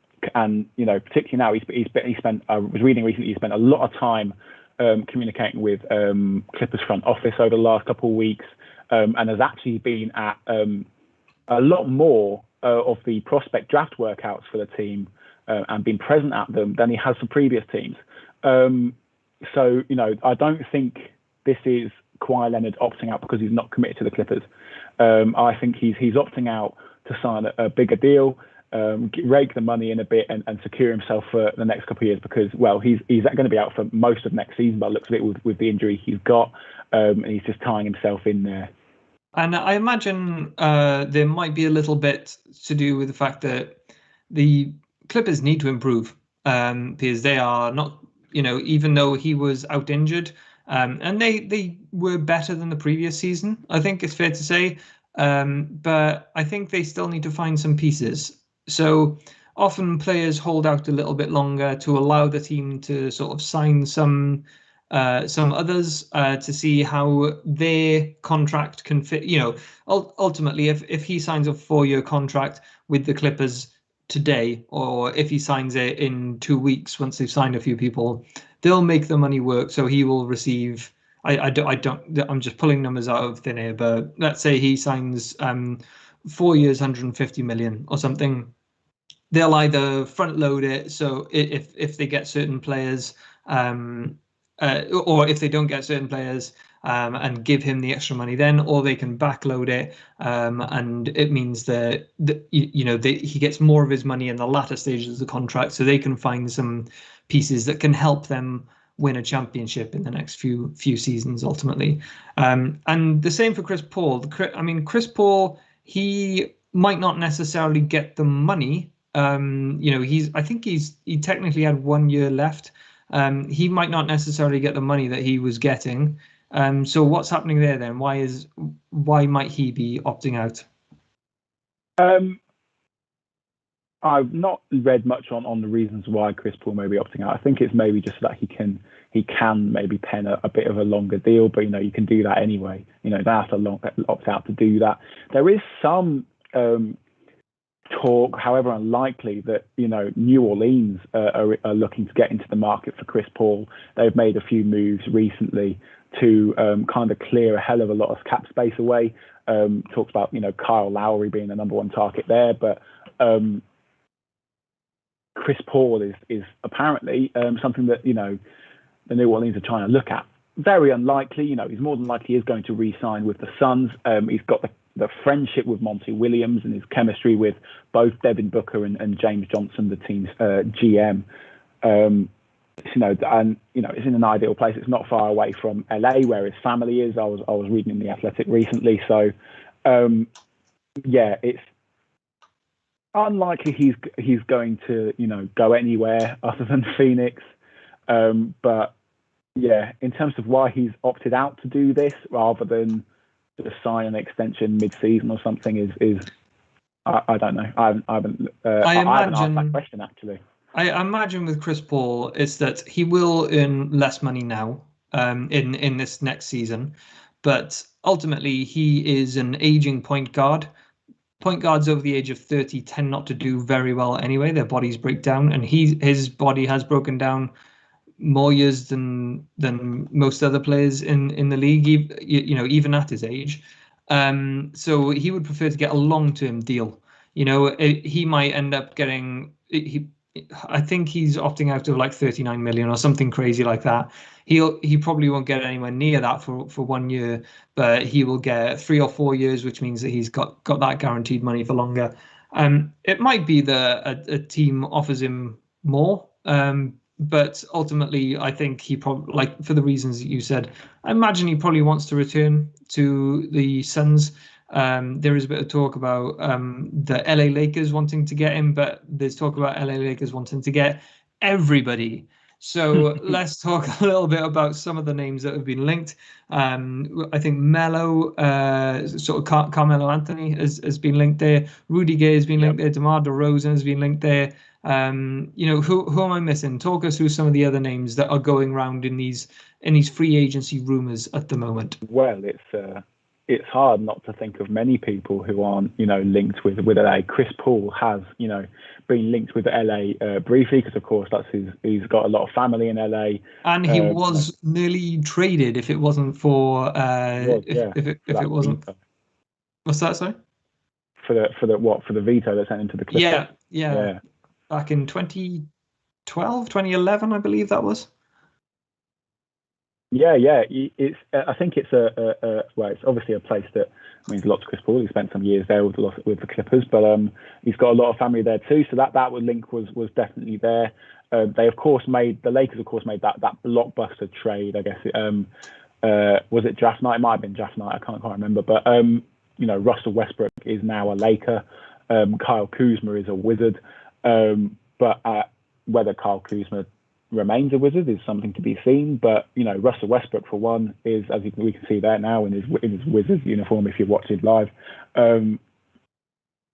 particularly now, he spent. I was reading recently. He spent a lot of time communicating with Clippers front office over the last couple of weeks, and has actually been at a lot more of the prospect draft workouts for the team and been present at them than he has for previous teams. So I don't think this is Kawhi Leonard opting out because he's not committed to the Clippers. I think he's opting out to sign a bigger deal. Rake the money in a bit and secure himself for the next couple of years because, well, he's going to be out for most of next season by the looks of it with the injury he's got, and he's just tying himself in there. And I imagine there might be a little bit to do with the fact that the Clippers need to improve because they are not, even though he was out injured, and they were better than the previous season, I think it's fair to say, but I think they still need to find some pieces. So often players hold out a little bit longer to allow the team to sort of sign some others to see how their contract can fit. Ultimately, if he signs a 4-year contract with the Clippers today, or if he signs it in 2 weeks once they've signed a few people, they'll make the money work. So he will receive. I'm just pulling numbers out of thin air, but let's say he signs 4 years, 150 million or something. They'll either front load it, so if they get certain players, or if they don't get certain players, and give him the extra money then, or they can backload it, and it means that he gets more of his money in the latter stages of the contract, so they can find some pieces that can help them win a championship in the next few seasons ultimately. And the same for Chris Paul. Chris Paul, he might not necessarily get the money. I think he technically had 1 year left. He might not necessarily get the money that he was getting. So what's happening there then? Why might he be opting out? I've not read much on the reasons why Chris Paul may be opting out. I think it's maybe just that he can maybe pen a bit of a longer deal, but you can do that anyway. They have to opt out to do that. There is some talk, however unlikely, that New Orleans are looking to get into the market for Chris Paul. They've made a few moves recently to kind of clear a hell of a lot of cap space away. Talks about Kyle Lowry being the number one target there, but Chris Paul is apparently something that the New Orleans are trying to look at. Very unlikely. He's more than likely is going to re-sign with the Suns. He's got the friendship with Monty Williams and his chemistry with both Devin Booker and James Johnson, the team's GM. It's in an ideal place. It's not far away from LA, where his family is. I was reading in The Athletic recently. So, it's unlikely he's going to go anywhere other than Phoenix. But yeah, in terms of why he's opted out to do this rather than to sign an extension mid-season or something is I don't know. I haven't asked that question actually. I imagine with Chris Paul is that he will earn less money now in this next season, but ultimately he is an aging point guard. Point guards over the age of 30 tend not to do very well anyway. Their bodies break down, and his body has broken down more years than most other players in the league, even at his age. So he would prefer to get a long-term deal. He might end up getting I think he's opting out of like 39 million or something crazy like that. He probably won't get anywhere near that for 1 year, but he will get 3 or 4 years, which means that he's got that guaranteed money for longer. It might be that a team offers him more, but ultimately I think he probably, like, for the reasons that you said, I imagine he probably wants to return to the Suns. There is a bit of talk about the LA Lakers wanting to get him, but there's talk about LA Lakers wanting to get everybody. So let's talk a little bit about some of the names that have been linked. I think Melo, sort of Carmelo Anthony has been linked there. Rudy Gay has been linked there. DeMar DeRozan has been linked there. Who am I missing? Talk us through some of the other names that are going around in these free agency rumors at the moment. Well, it's hard not to think of many people who aren't, linked with LA. Chris Paul has, been linked with LA briefly because, of course, he's got a lot of family in LA. And he was nearly traded if it wasn't for if it wasn't. Veto. What's that? Sorry. For the veto that sent into the Clippers. Yeah. Back in 2012, 2011, I believe that was. Yeah. I think it's it's obviously a place that means a lot to Chris Paul. He spent some years there with the Clippers, but he's got a lot of family there too. So that link was definitely there. The Lakers of course made that blockbuster trade. I guess was it draft night? It might have been draft night. I can't quite remember. But Russell Westbrook is now a Laker. Kyle Kuzma is a Wizard. But whether Kyle Kuzma remains a Wizard is something to be seen, but Russell Westbrook, for one, is, as we can see there now in his Wizards uniform, if you're watching live,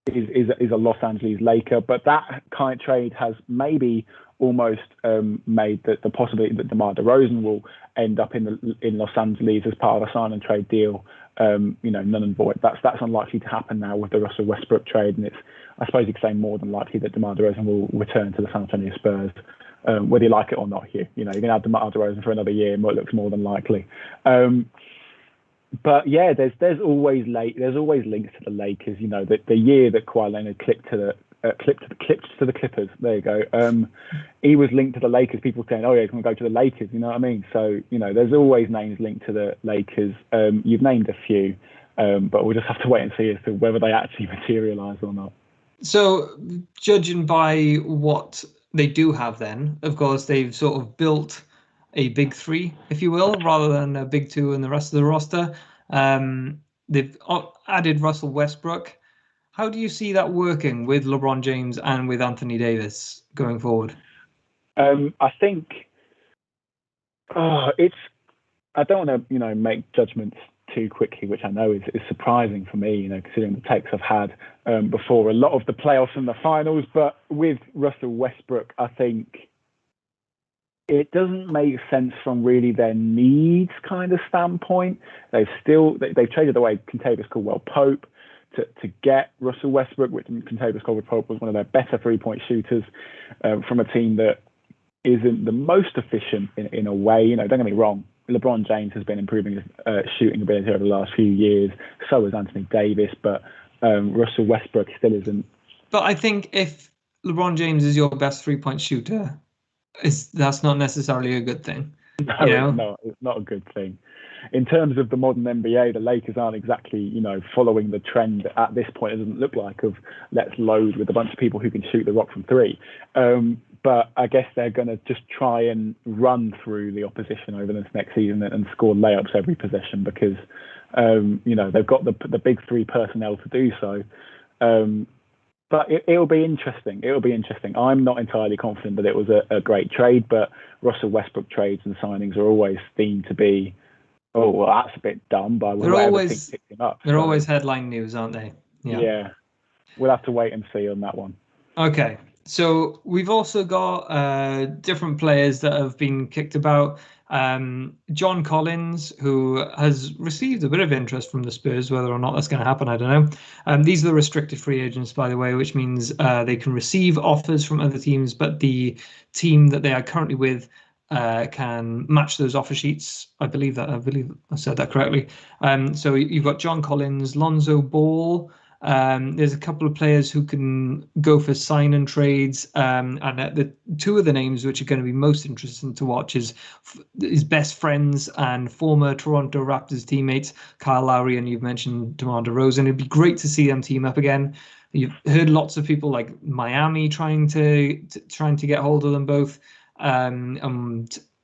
is a Los Angeles Laker. But that kind of trade has maybe almost made the possibility that DeMar DeRozan will end up in Los Angeles as part of a sign and trade deal, null and void. That's unlikely to happen now with the Russell Westbrook trade, and I suppose you could say more than likely that DeMar DeRozan will return to the San Antonio Spurs. Whether you like it or not, Hugh. You're going to have DeMar DeRozan for another year, and it looks more than likely. But yeah, there's always links to the Lakers. The year that Kawhi Leonard clipped to the Clippers. There you go. He was linked to the Lakers. People saying, "Oh yeah, he's going to go to the Lakers." You know what I mean? So there's always names linked to the Lakers. You've named a few, but we'll just have to wait and see as to whether they actually materialise or not. So, judging by what they do have, then, of course, they've sort of built a big three, if you will, rather than a big two and the rest of the roster. They've added Russell Westbrook. How do you see that working with LeBron James and with Anthony Davis going forward? I think I don't want to make judgments too quickly, which I know is surprising for me, considering the takes I've had before a lot of the playoffs and the finals. But with Russell Westbrook, I think it doesn't make sense from really their needs kind of standpoint. They've traded away Kentavious Caldwell-Pope to get Russell Westbrook, which Kentavious Caldwell-Pope was one of their better three-point shooters from a team that isn't the most efficient in a way. Don't get me wrong, LeBron James has been improving his shooting ability over the last few years. So has Anthony Davis, but Russell Westbrook still isn't. But I think if LeBron James is your best three-point shooter, that's not necessarily a good thing. No, it's not a good thing. In terms of the modern NBA, the Lakers aren't exactly, following the trend at this point. It doesn't look like of let's load with a bunch of people who can shoot the rock from three. But I guess they're going to just try and run through the opposition over this next season and score layups every possession because, they've got the big three personnel to do so. But it'll be interesting. I'm not entirely confident that it was a great trade, but Russell Westbrook trades and signings are always deemed to be, oh, well, that's a bit dumb by whatever team picked him up. They're always headline news, aren't they? Yeah. We'll have to wait and see on that one. Okay. So we've also got different players that have been kicked about. John Collins, who has received a bit of interest from the Spurs, whether or not that's going to happen, I don't know. These are the restricted free agents, by the way, which means they can receive offers from other teams, but the team that they are currently with can match those offer sheets. I believe I said that correctly. So you've got John Collins, Lonzo Ball. There's a couple of players who can go for sign and trades, and the two of the names which are going to be most interesting to watch is his best friends and former Toronto Raptors teammates, Kyle Lowry, and you've mentioned DeMar DeRozan. It'd be great to see them team up again. You've heard lots of people like Miami trying to get hold of them both.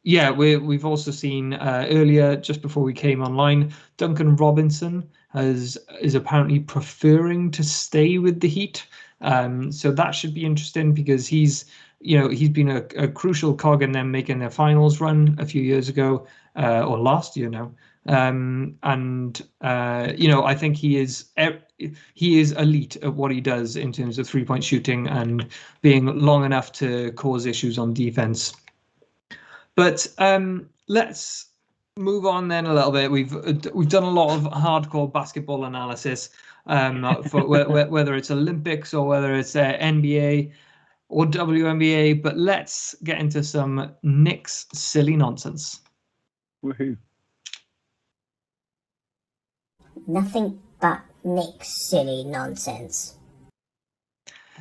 Yeah, we've also seen earlier, just before we came online, Duncan Robinson is apparently preferring to stay with the Heat. So that should be interesting because he's been a crucial cog in them making their finals run a few years ago, or last year now. I think he is elite at what he does in terms of 3-point shooting and being long enough to cause issues on defense. But let's move on then a little bit. We've done a lot of hardcore basketball analysis, for whether it's Olympics or whether it's NBA or WNBA. But let's get into some Knicks silly nonsense. Woohoo! Nothing but Knicks silly nonsense.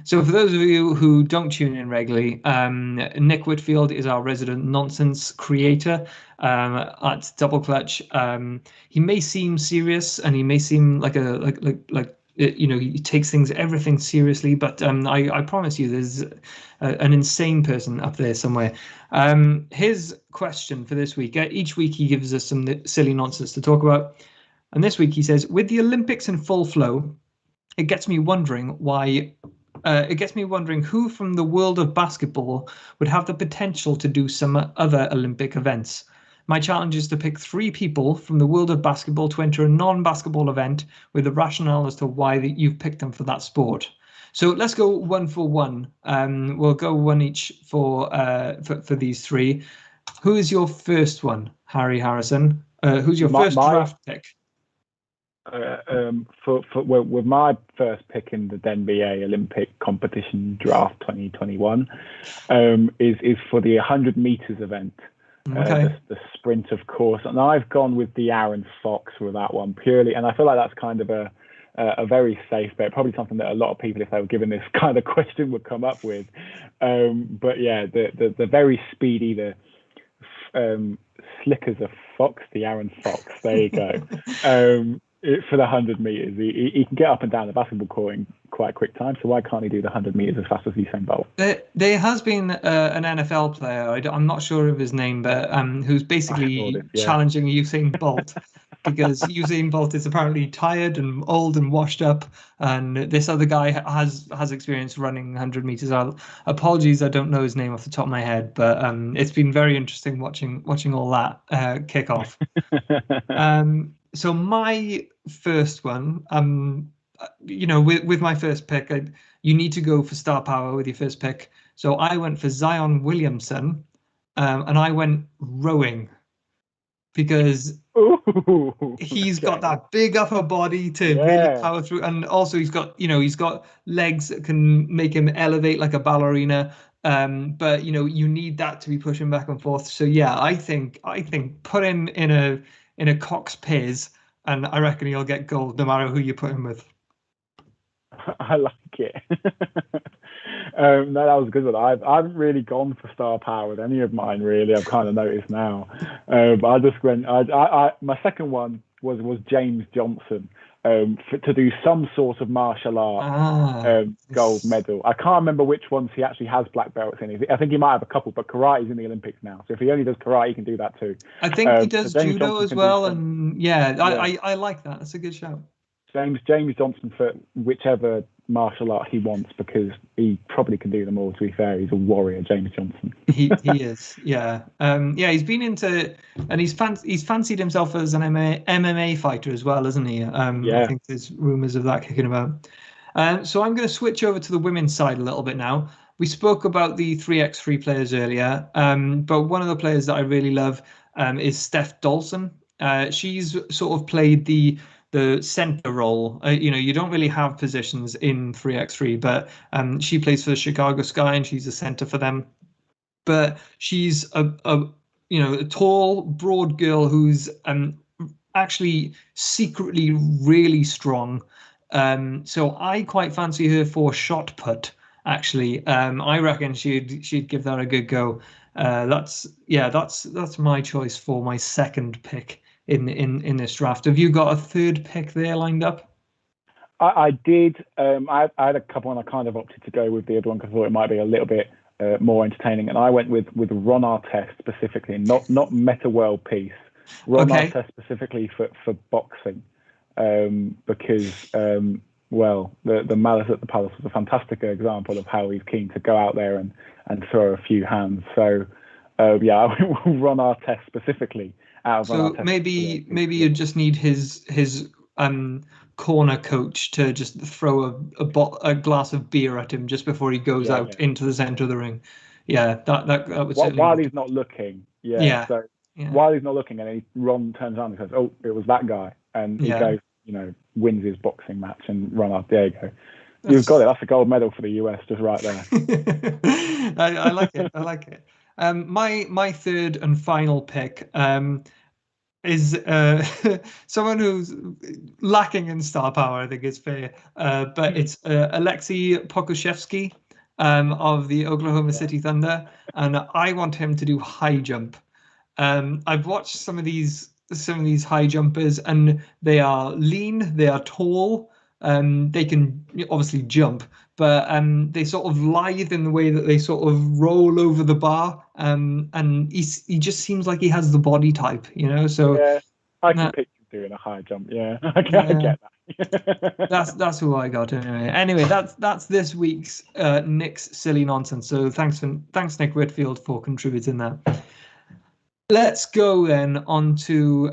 So for those of you who don't tune in regularly, Nick Whitfield is our resident nonsense creator at Double Clutch. He may seem serious and he may seem like he takes everything seriously, but I promise you there's an insane person up there somewhere. His question for this week, each week he gives us some silly nonsense to talk about. And this week he says, with the Olympics in full flow, it gets me wondering who from the world of basketball would have the potential to do some other Olympic events. My challenge is to pick 3 people from the world of basketball to enter a non-basketball event with the rationale as to why you've picked them for that sport. So let's go one for one. We'll go one each for these 3. Who is your first one, Harry Harrison? Who's your first draft pick? With my first pick in the NBA Olympic competition draft 2021 is for the 100 meters event, the sprint, of course, and I've gone with the Aaron Fox for that one purely, and I feel like that's kind of a very safe bet, probably something that a lot of people, if they were given this kind of question, would come up with. But yeah, the very speedy, the slick as a fox, the Aaron Fox. There you go. For the 100 meters, he can get up and down the basketball court in quite a quick time. So why can't he do the 100 meters as fast as Usain Bolt? There has been an NFL player, I'm not sure of his name, but who's basically challenging Usain Bolt because Usain Bolt is apparently tired and old and washed up, and this other guy has experience running 100 meters. Apologies, I don't know his name off the top of my head, but it's been very interesting watching all that kick off. So my first one, with my first pick, you need to go for star power with your first pick. So I went for Zion Williamson, and I went rowing because he's got that big upper body to really power through, and also he's got legs that can make him elevate like a ballerina. But you need that to be pushing back and forth. So yeah, I think put him in a Cox Piz, and I reckon he'll get gold no matter who you put him with. I like it. No, that was a good one. I haven't really gone for star power with any of mine, really. I've kind of noticed now. But I just went. My second one was James Johnson. To do some sort of martial art gold medal. I can't remember which ones he actually has black belts in. I think he might have a couple, but karate's in the Olympics now. So if he only does karate, he can do that too. I think he does judo as well, and I like that. That's a good shout. James Johnson for whichever martial art he wants, because he probably can do them all. To be fair, he's a warrior, James Johnson. he is, yeah. He's been into, and he's fancied himself as an MMA fighter as well, isn't he? I think there's rumors of that kicking about. So I'm going to switch over to the women's side a little bit now. we spoke about the 3x3 players earlier, but one of the players that I really love is Steph Dolson. She's sort of played the center role. You don't really have positions in 3x3, but she plays for the Chicago Sky and she's a center for them. But she's a tall, broad girl who's actually secretly really strong. So I quite fancy her for shot put. Actually, I reckon she'd give that a good go. That's my choice for my second pick in this draft. Have you got a third pick there lined up? I did. I had a couple, and I kind of opted to go with the other one because I thought it might be a little bit more entertaining. And I went with Ron Artest specifically, not Meta World Peace. Ron Artest specifically for boxing, because the Malice at the Palace was a fantastic example of how he's keen to go out there and throw a few hands. So I went with Ron Artest specifically. So maybe you just need his corner coach to just throw a glass of beer at him just before he goes out into the center of the ring. Yeah, that would certainly. While he's not looking. So while he's not looking, and Ron turns around and says, "Oh, it was that guy," and he goes, wins his boxing match, and Ron Artest, there you go. You've got it. That's a gold medal for the US, just right there. I like it. I like it. My third and final pick is someone who's lacking in star power, I think it's fair, but it's Alexei Pokusevsky of the Oklahoma City Thunder, and I want him to do high jump. I've watched some of these high jumpers, and they are lean, they are tall, they can obviously jump, but they sort of lithe in the way that they sort of roll over the bar, and he just seems like he has the body type, So yeah, I can picture him doing a high jump. Yeah, I get that. That's who I got anyway. Anyway, that's this week's Knicks silly nonsense. So thanks Nick Whitfield for contributing that. Let's go then on to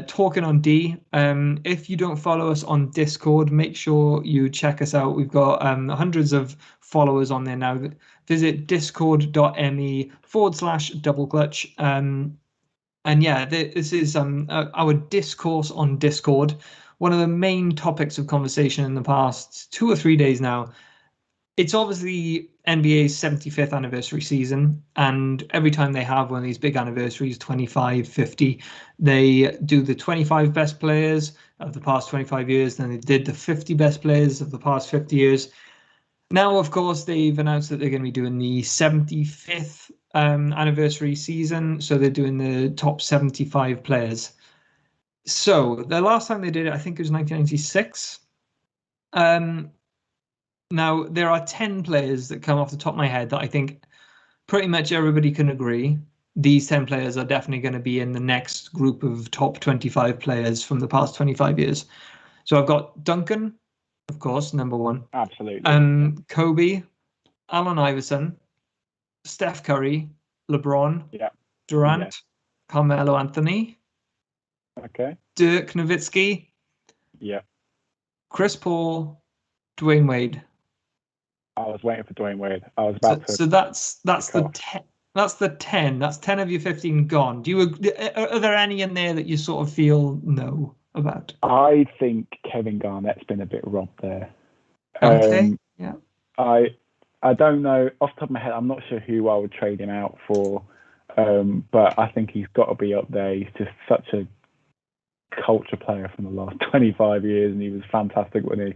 talking on D. If you don't follow us on Discord, make sure you check us out. We've got hundreds of followers on there now. Visit discord.me/doubleclutch. And yeah, this is our discourse on Discord. One of the main topics of conversation in the past 2 or 3 days now. It's obviously NBA's 75th anniversary season, and every time they have one of these big anniversaries, 25, 50, they do the 25 best players of the past 25 years, then they did the 50 best players of the past 50 years. Now, of course, they've announced that they're going to be doing the 75th anniversary season, so they're doing the top 75 players. So the last time they did it, I think it was 1996. Now, there are 10 players that come off the top of my head that I think pretty much everybody can agree. These 10 players are definitely going to be in the next group of top 25 players from the past 25 years. So I've got Duncan, of course, number one. Absolutely. Kobe, Allen Iverson, Steph Curry, LeBron, Durant, Carmelo Anthony, Dirk Nowitzki, Chris Paul, Dwayne Wade. I was waiting for Dwayne Wade. I was about to. So that's the 10. That's the 10. That's 10 of your 15 gone. Are there any in there that you sort of feel no about? I think Kevin Garnett's been a bit robbed there. Okay. Yeah. I don't know off the top of my head. I'm not sure who I would trade him out for, but I think he's got to be up there. He's just such a culture player from the last 25 years, and he was fantastic, wasn't he?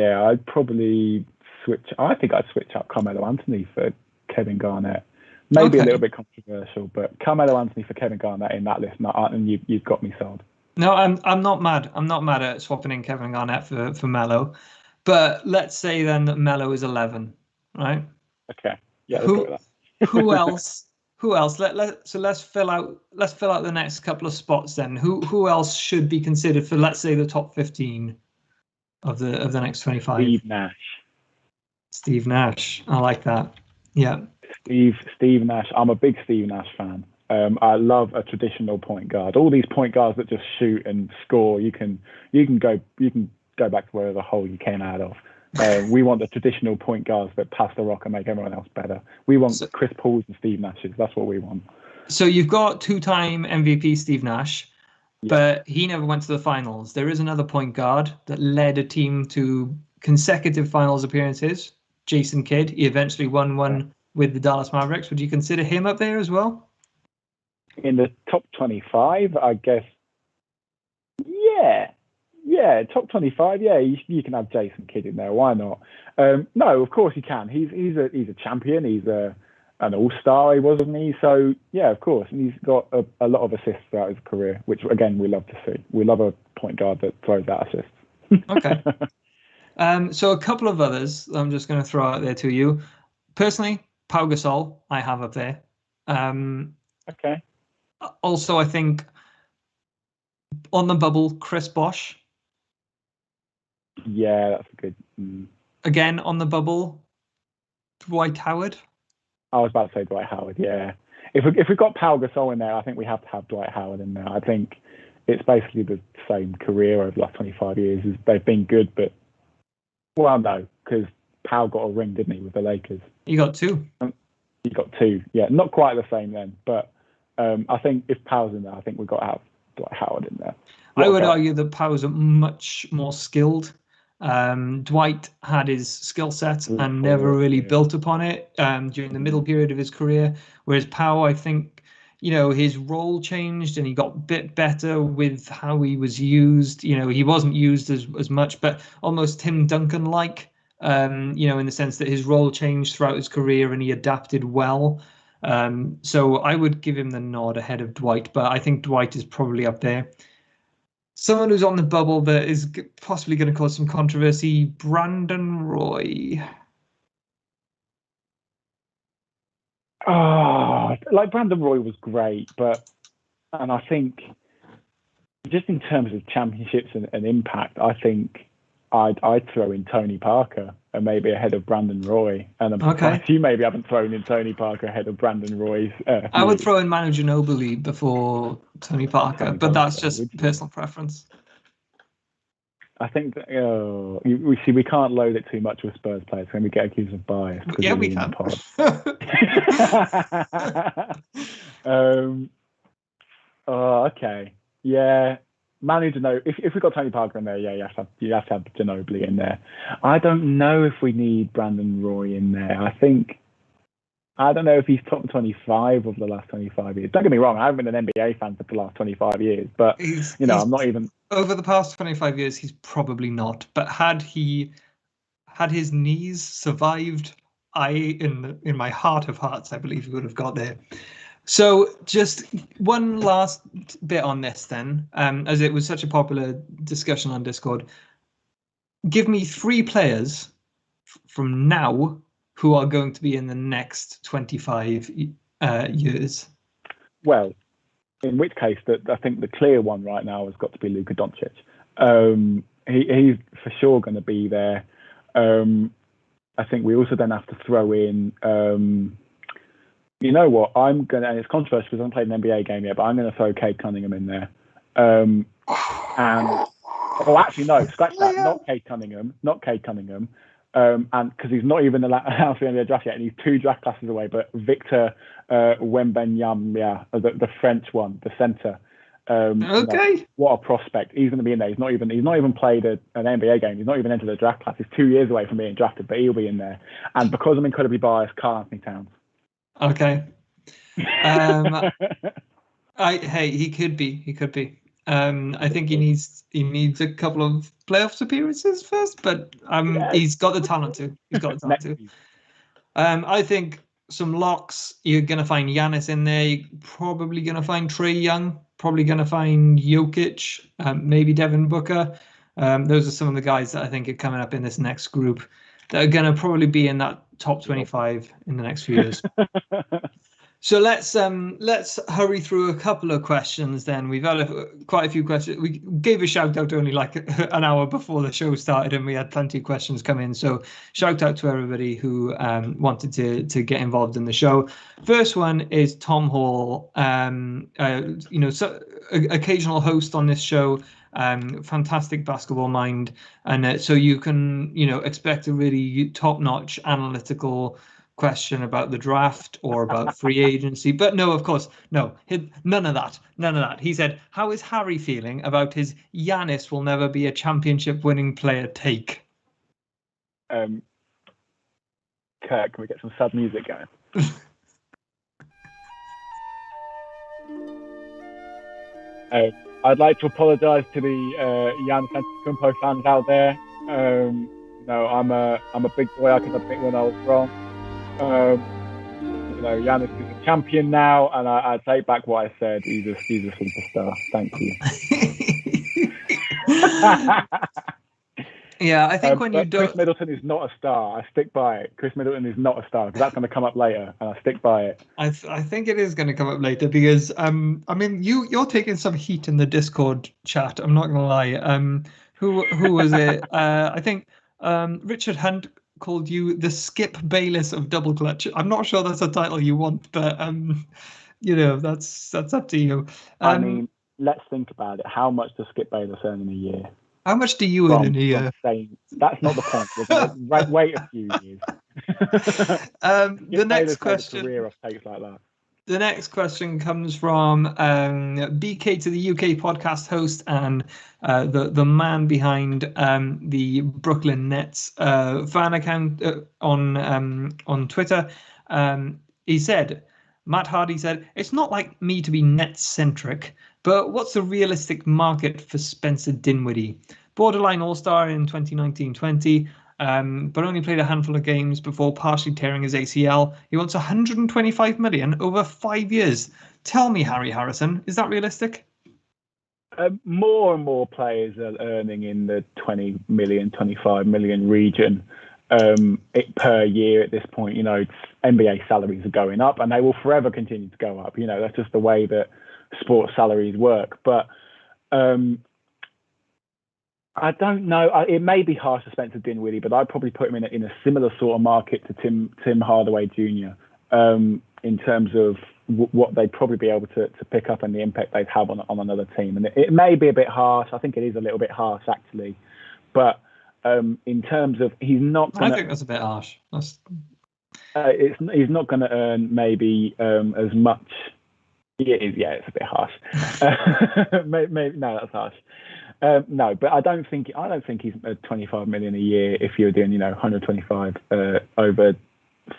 I'd probably switch. I think I'd switch out Carmelo Anthony for Kevin Garnett. Maybe a little bit controversial, but Carmelo Anthony for Kevin Garnett in that list, and you've got me sold. No, I'm not mad. I'm not mad at swapping in Kevin Garnett for Melo, but let's say then that Melo is 11, right? Okay. Yeah. Let's go with that. Who else? Who else? Let's fill out the next couple of spots then. Who else should be considered for, let's say, the top 15 of the next 25? Steve Nash. I like that. Yeah. Steve Nash. I'm a big Steve Nash fan. I love a traditional point guard. All these point guards that just shoot and score. You can go back to wherever hole you came out of. We want the traditional point guards that pass the rock and make everyone else better. We want Chris Pauls and Steve Nashes. That's what we want. So you've got two-time MVP Steve Nash, but he never went to the finals. There is another point guard that led a team to consecutive finals appearances, Jason Kidd. He eventually won one with the Dallas Mavericks. Would you consider him up there as well? In the top 25, I guess. Yeah, top 25. Yeah, you can have Jason Kidd in there. Why not? No, of course you can. He's a champion. He's an all-star, he wasn't he? So yeah, of course, and he's got a lot of assists throughout his career, which again we love to see. We love a point guard that throws out assists. Okay. So a couple of others I'm just going to throw out there to you. Personally, Pau Gasol I have up there. Okay. Also, I think on the bubble, Chris Bosh. Yeah, that's a good. Again on the bubble, Dwight Howard. I was about to say Dwight Howard. Yeah, if we got Pau Gasol in there, I think we have to have Dwight Howard in there. I think it's basically the same career over the last 25 years. They've been good, but well, no, because Pau got a ring, didn't he, with the Lakers? He got two. He got two. Yeah, not quite the same then, but I think if Pau's in there, I think we've got to have Dwight Howard in there. I would argue that Pau's much more skilled. Dwight had his skill set and never really built upon it during the middle period of his career, whereas Pau, I think, his role changed and he got a bit better with how he was used. He wasn't used as much, but almost Tim Duncan-like, in the sense that his role changed throughout his career and he adapted well. So I would give him the nod ahead of Dwight, but I think Dwight is probably up there. Someone who's on the bubble that is possibly going to cause some controversy, Brandon Roy. Brandon Roy was great, and I think just in terms of championships and impact, I think I'd throw in Tony Parker and maybe ahead of Brandon Roy. And I'm surprised you maybe haven't thrown in Tony Parker ahead of Brandon Roy. I would throw in Manu Ginobili before Tony Parker, but that's just personal preference. I think we can't load it too much with Spurs players, and we get accused of bias. Yeah, we can. Okay. Yeah. Manu Ginobili. If we got Tony Parker in there, yeah, you have to have Ginobili in there. I don't know if we need Brandon Roy in there. I don't know if he's top 25 of the last 25 years. Don't get me wrong, I haven't been an NBA fan for the last 25 years, but I'm not even over the past 25 years. He's probably not. But had his knees survived, in my heart of hearts, I believe he would have got there. So just one last bit on this then, as it was such a popular discussion on Discord. Give me 3 players from now who are going to be in the next 25 years. Well, in which case, I think the clear one right now has got to be Luka Doncic. He's for sure going to be there. I think we also then have to throw in... you know what? And it's controversial because I haven't played an NBA game yet, but I'm going to throw Cade Cunningham in there. Actually, no, scratch that. Not Cade Cunningham. And because he's not even allowed to be in the draft yet, and he's 2 draft classes away. But Victor Wembanyama, the French one, the center. What a prospect! He's going to be in there. He's not even played an NBA game. He's not even entered the draft class. He's 2 years away from being drafted, but he'll be in there. And because I'm incredibly biased, Karl Anthony Towns. Okay. He could be. I think he needs a couple of playoffs appearances first, but he's got the talent to. I think some locks. You're going to find Giannis in there. You're probably going to find Trae Young. Probably going to find Jokic. Maybe Devin Booker. Those are some of the guys that I think are coming up in this next group that are going to probably be in that top 25 in the next few years. So let's hurry through a couple of questions then. We've had quite a few questions. We gave a shout out only like an hour before the show started and we had plenty of questions come in. So shout out to everybody who wanted to get involved in the show. First one is Tom Hall, occasional host on this show. fantastic basketball mind, and so you can expect a really top-notch analytical question about the draft or about free agency. But no, of course, no, none of that. He said, how is Harry feeling about his Giannis will never be a championship winning player take? Kurt, can we get some sad music going? I'd like to apologise to the Giannis Antetokounmpo fans out there. No, I'm a big boy. I can admit when I was wrong. Giannis is a champion now, and I take back what I said. He's a superstar. Thank you. Yeah, I think when you don't. Chris Middleton is not a star. I stick by it. Chris Middleton is not a star because that's going to come up later, and I stick by it. I think it is going to come up later because you're taking some heat in the Discord chat. I'm not going to lie. Who was it? I think Richard Hunt called you the Skip Bayless of Double Clutch. I'm not sure that's a title you want, but that's up to you. Let's think about it. How much does Skip Bayless earn in a year? How much do you earn in a year? That's not the point. We're going to wait a few years. The next question. Career off takes like that. The next question comes from BK to the UK podcast host and the man behind the Brooklyn Nets fan account on Twitter. He said, Matt Hardy said, it's not like me to be Nets-centric, but what's the realistic market for Spencer Dinwiddie? Borderline All-Star in 2019-20, but only played a handful of games before partially tearing his ACL. He wants 125 million over 5 years. Tell me, Harry Harrison, is that realistic? More and more players are earning in the 20 million, 25 million region per year at this point. NBA salaries are going up and they will forever continue to go up. That's just the way that sports salaries work. But I don't know. It may be harsh to Spencer Dinwiddie, but I'd probably put him in a similar sort of market to Tim Hardaway Jr. In terms of what they'd probably be able to pick up and the impact they'd have on another team. And it may be a bit harsh. I think it is a little bit harsh, actually. But in terms of he's not going to... I think that's a bit harsh. He's not going to earn maybe as much. It's a bit harsh. No, that's harsh. No, but I don't think he's 25 million a year if you're doing 125 over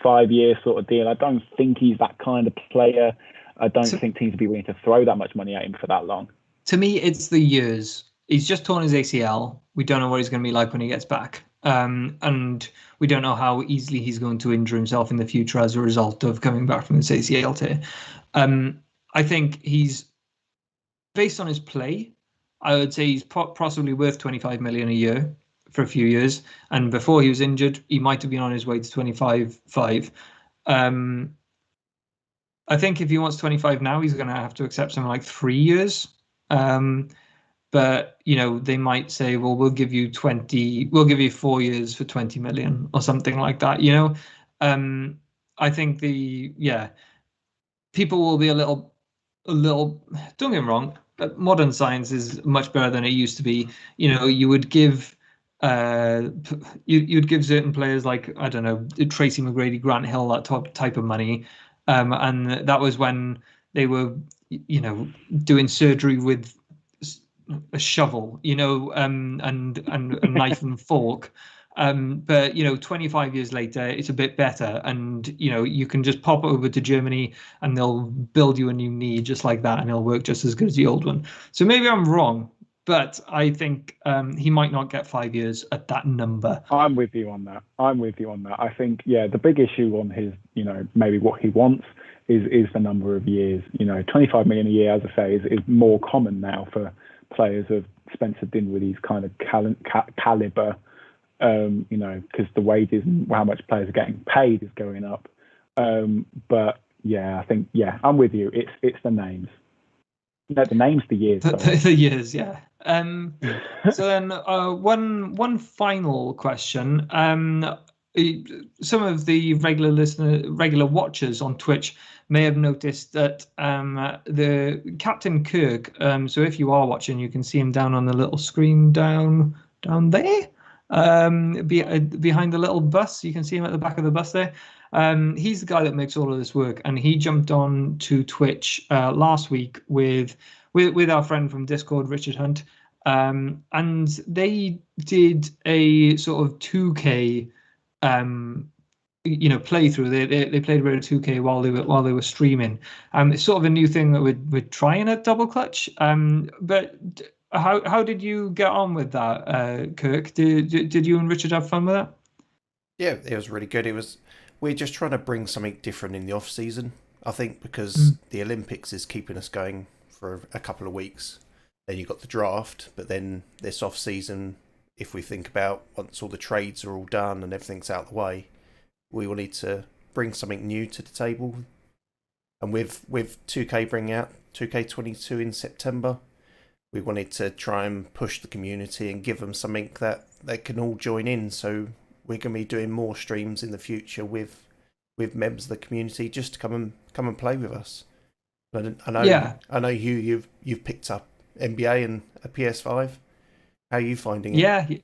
5 year sort of deal. I don't think he's that kind of player. I don't think teams would be willing to throw that much money at him for that long. To me, it's the years. He's just torn his ACL. We don't know what he's going to be like when he gets back. And we don't know how easily he's going to injure himself in the future as a result of coming back from this ACL tear. I think he's, based on his play, I would say he's possibly worth 25 million a year for a few years. And before he was injured, he might have been on his way to 25.5. I think if he wants 25 now, he's going to have to accept something like 3 years. But they might say, well, we'll give you 4 years for 20 million or something like that. I think people will be a little. Don't get me wrong. Modern science is much better than it used to be. You would give you'd give certain players like, I don't know, Tracy McGrady, Grant Hill, that type of money, and that was when they were doing surgery with a shovel, and a knife and fork. But 25 years later, it's a bit better, and you can just pop over to Germany and they'll build you a new knee just like that, and it'll work just as good as the old one. So maybe I'm wrong, but I think he might not get 5 years at that number. I'm with you on that. I think the big issue on his maybe what he wants is the number of years. 25 million a year, as I say, is more common now for players of Spencer Dinwiddie's kind of caliber. Because the wages and how much players are getting paid is going up. But I think I'm with you. It's the names. No, the names, the years. The years, yeah. So then, one final question. Some of the regular watchers on Twitch may have noticed that the Captain Kirk. So if you are watching, you can see him down on the little screen down there, behind the little bus. You can see him at the back of the bus there. He's the guy that makes all of this work, and he jumped on to Twitch last week with our friend from Discord, Richard Hunt, and they did a sort of 2K playthrough. They played a bit of 2K while they were streaming. It's sort of a new thing that we're trying at Double Clutch. But how did you get on with that, Kirk? Did you and Richard have fun with that? Yeah, it was really good. We're just trying to bring something different in the off season, I think, because the Olympics is keeping us going for a couple of weeks. Then you've got the draft, but then this off season, if we think about once all the trades are all done and everything's out of the way, we will need to bring something new to the table. And with 2K bringing out 2K22 in September, we wanted to try and push the community and give them something that they can all join in. So we're going to be doing more streams in the future with members of the community just to come and play with us. I know you've picked up NBA and a PS5. How are you finding it?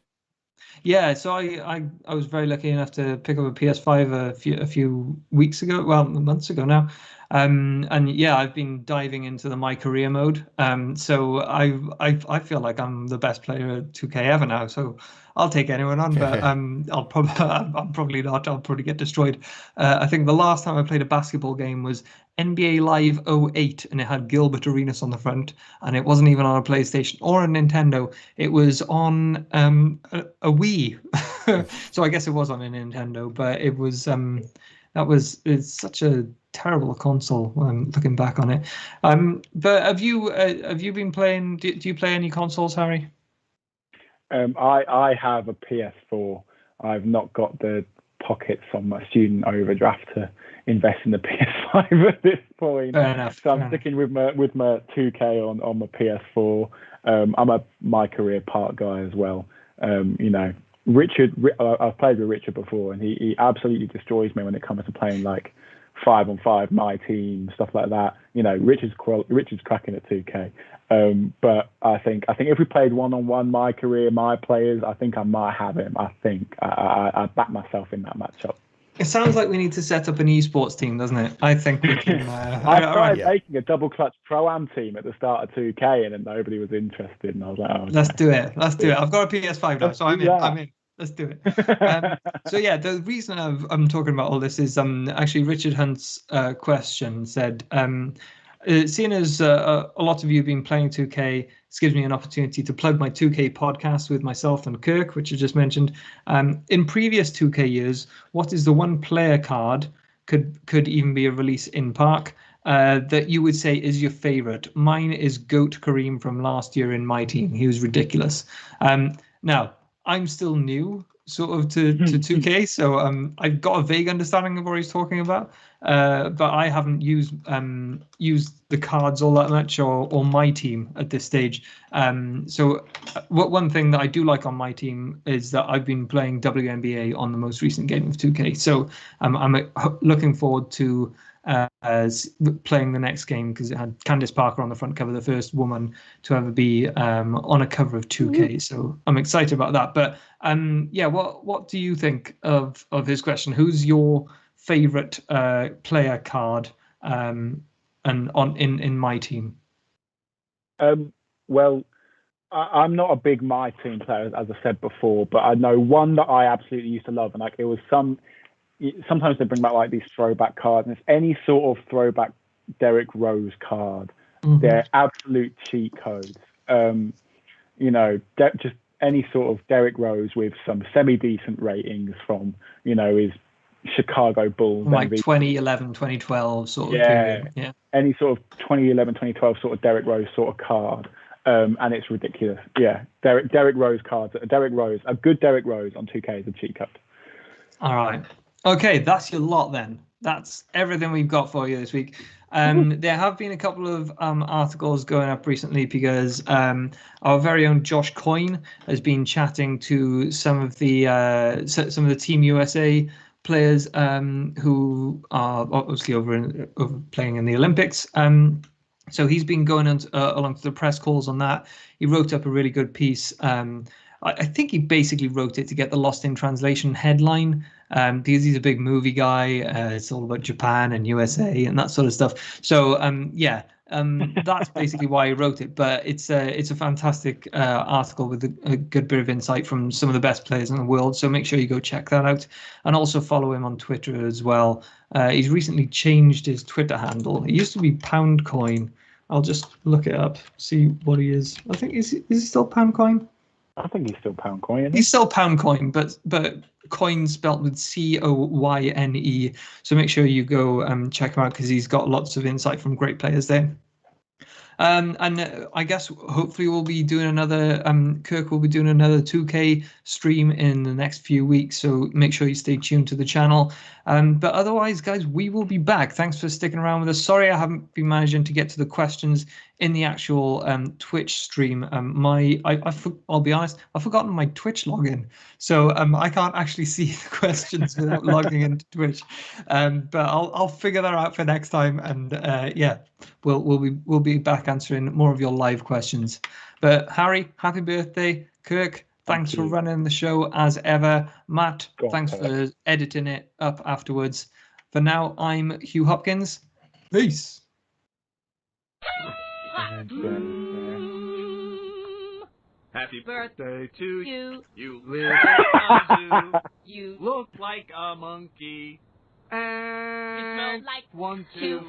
Yeah. So I was very lucky enough to pick up a PS5 a few weeks ago, well, months ago now. And yeah, I've been diving into the My Career mode. So I feel like I'm the best player at 2K ever now. So I'll take anyone on, but I'm probably not. I'll probably get destroyed. I think the last time I played a basketball game was NBA Live 08, and it had Gilbert Arenas on the front, and it wasn't even on a PlayStation or a Nintendo. It was on a Wii. So I guess it was on a Nintendo, but it was it's such a terrible console looking back on it. But have you been playing? Do you play any consoles, Harry? I have a PS4. I've not got the pockets on my student overdraft to invest in the PS5 at this point. Fair enough. So I'm sticking with my 2K on my PS4. I'm a My Career part guy as well. Richard, I've played with Richard before, and he absolutely destroys me when it comes to playing like 5-on-5, my team, stuff like that. Richard's cracking at 2K. But I think if we played 1-on-1, My Career, my players, I think I might have him. I think I back myself in that matchup. It sounds like we need to set up an esports team, doesn't it? I think we can. I tried making a Double Clutch Pro-Am team at the start of 2K, and then nobody was interested. And I was like, oh, let's do it. I've got a PS5 now, so I'm in. Let's do it. So yeah, the reason I'm talking about all this is actually Richard Hunt's question said, seeing as a lot of you have been playing 2K, this gives me an opportunity to plug my 2K podcast with myself and Kirk, which I just mentioned. In previous 2K years, what is the one player card, could even be a release in Park, that you would say is your favorite? Mine is Goat Kareem from last year in my team. He was ridiculous. Now, I'm still new sort of to 2K, so I've got a vague understanding of what he's talking about, but I haven't used the cards all that much or my team at this stage. So one thing that I do like on my team is that I've been playing WNBA on the most recent game of 2K, so I'm looking forward to playing the next game, because it had Candice Parker on the front cover, the first woman to ever be on a cover of 2K. So I'm excited about that. But what do you think of his question? Who's your favorite player card and in my team? Well, I'm not a big my team player, as I said before, but I know one that I absolutely used to love, and like it was sometimes they bring back like these throwback cards, and it's any sort of throwback Derrick Rose card. Mm-hmm. They're absolute cheat codes. Just any sort of Derrick Rose with some semi-decent ratings from, his Chicago Bulls. Like MVP. 2011, 2012 sort of period. Yeah. Any sort of 2011, 2012 sort of Derrick Rose sort of card. And it's ridiculous. Yeah. Derrick Rose cards. A good Derrick Rose on 2K is a cheat code. All right. Okay, that's your lot then. That's everything we've got for you this week. There have been a couple of articles going up recently because our very own Josh Coyne has been chatting to some of the Team USA players who are obviously over playing in the Olympics. So he's been going along to the press calls on that. He wrote up a really good piece. I think he basically wrote it to get the Lost in Translation headline, because he's a big movie guy. It's all about Japan and USA and that sort of stuff. So that's basically why he wrote it. But it's a fantastic article with a good bit of insight from some of the best players in the world. So make sure you go check that out, and also follow him on Twitter as well. He's recently changed his Twitter handle. It used to be Poundcoin. I'll just look it up, see what he is. I think is he still Poundcoin? I think he's still Poundcoin. Isn't he? He's still Poundcoin, but coin spelt with Coyne. So make sure you go check him out, because he's got lots of insight from great players there. And I guess hopefully we'll be doing another. Kirk will be doing another 2K stream in the next few weeks. So make sure you stay tuned to the channel. But otherwise, guys, we will be back. Thanks for sticking around with us. Sorry, I haven't been managing to get to the questions in the actual Twitch stream. I'll be honest, I've forgotten my Twitch login, so I can't actually see the questions without logging into Twitch. But I'll figure that out for next time, and yeah, we'll be back answering more of your live questions. But Harry, happy birthday. Kirk, thanks for running the show as ever. Matt, thanks for editing it up afterwards. For now, I'm Hugh Hopkins. Peace. Happy birthday to you. You live in a zoo. You look like a monkey. And You smell like 1, 2.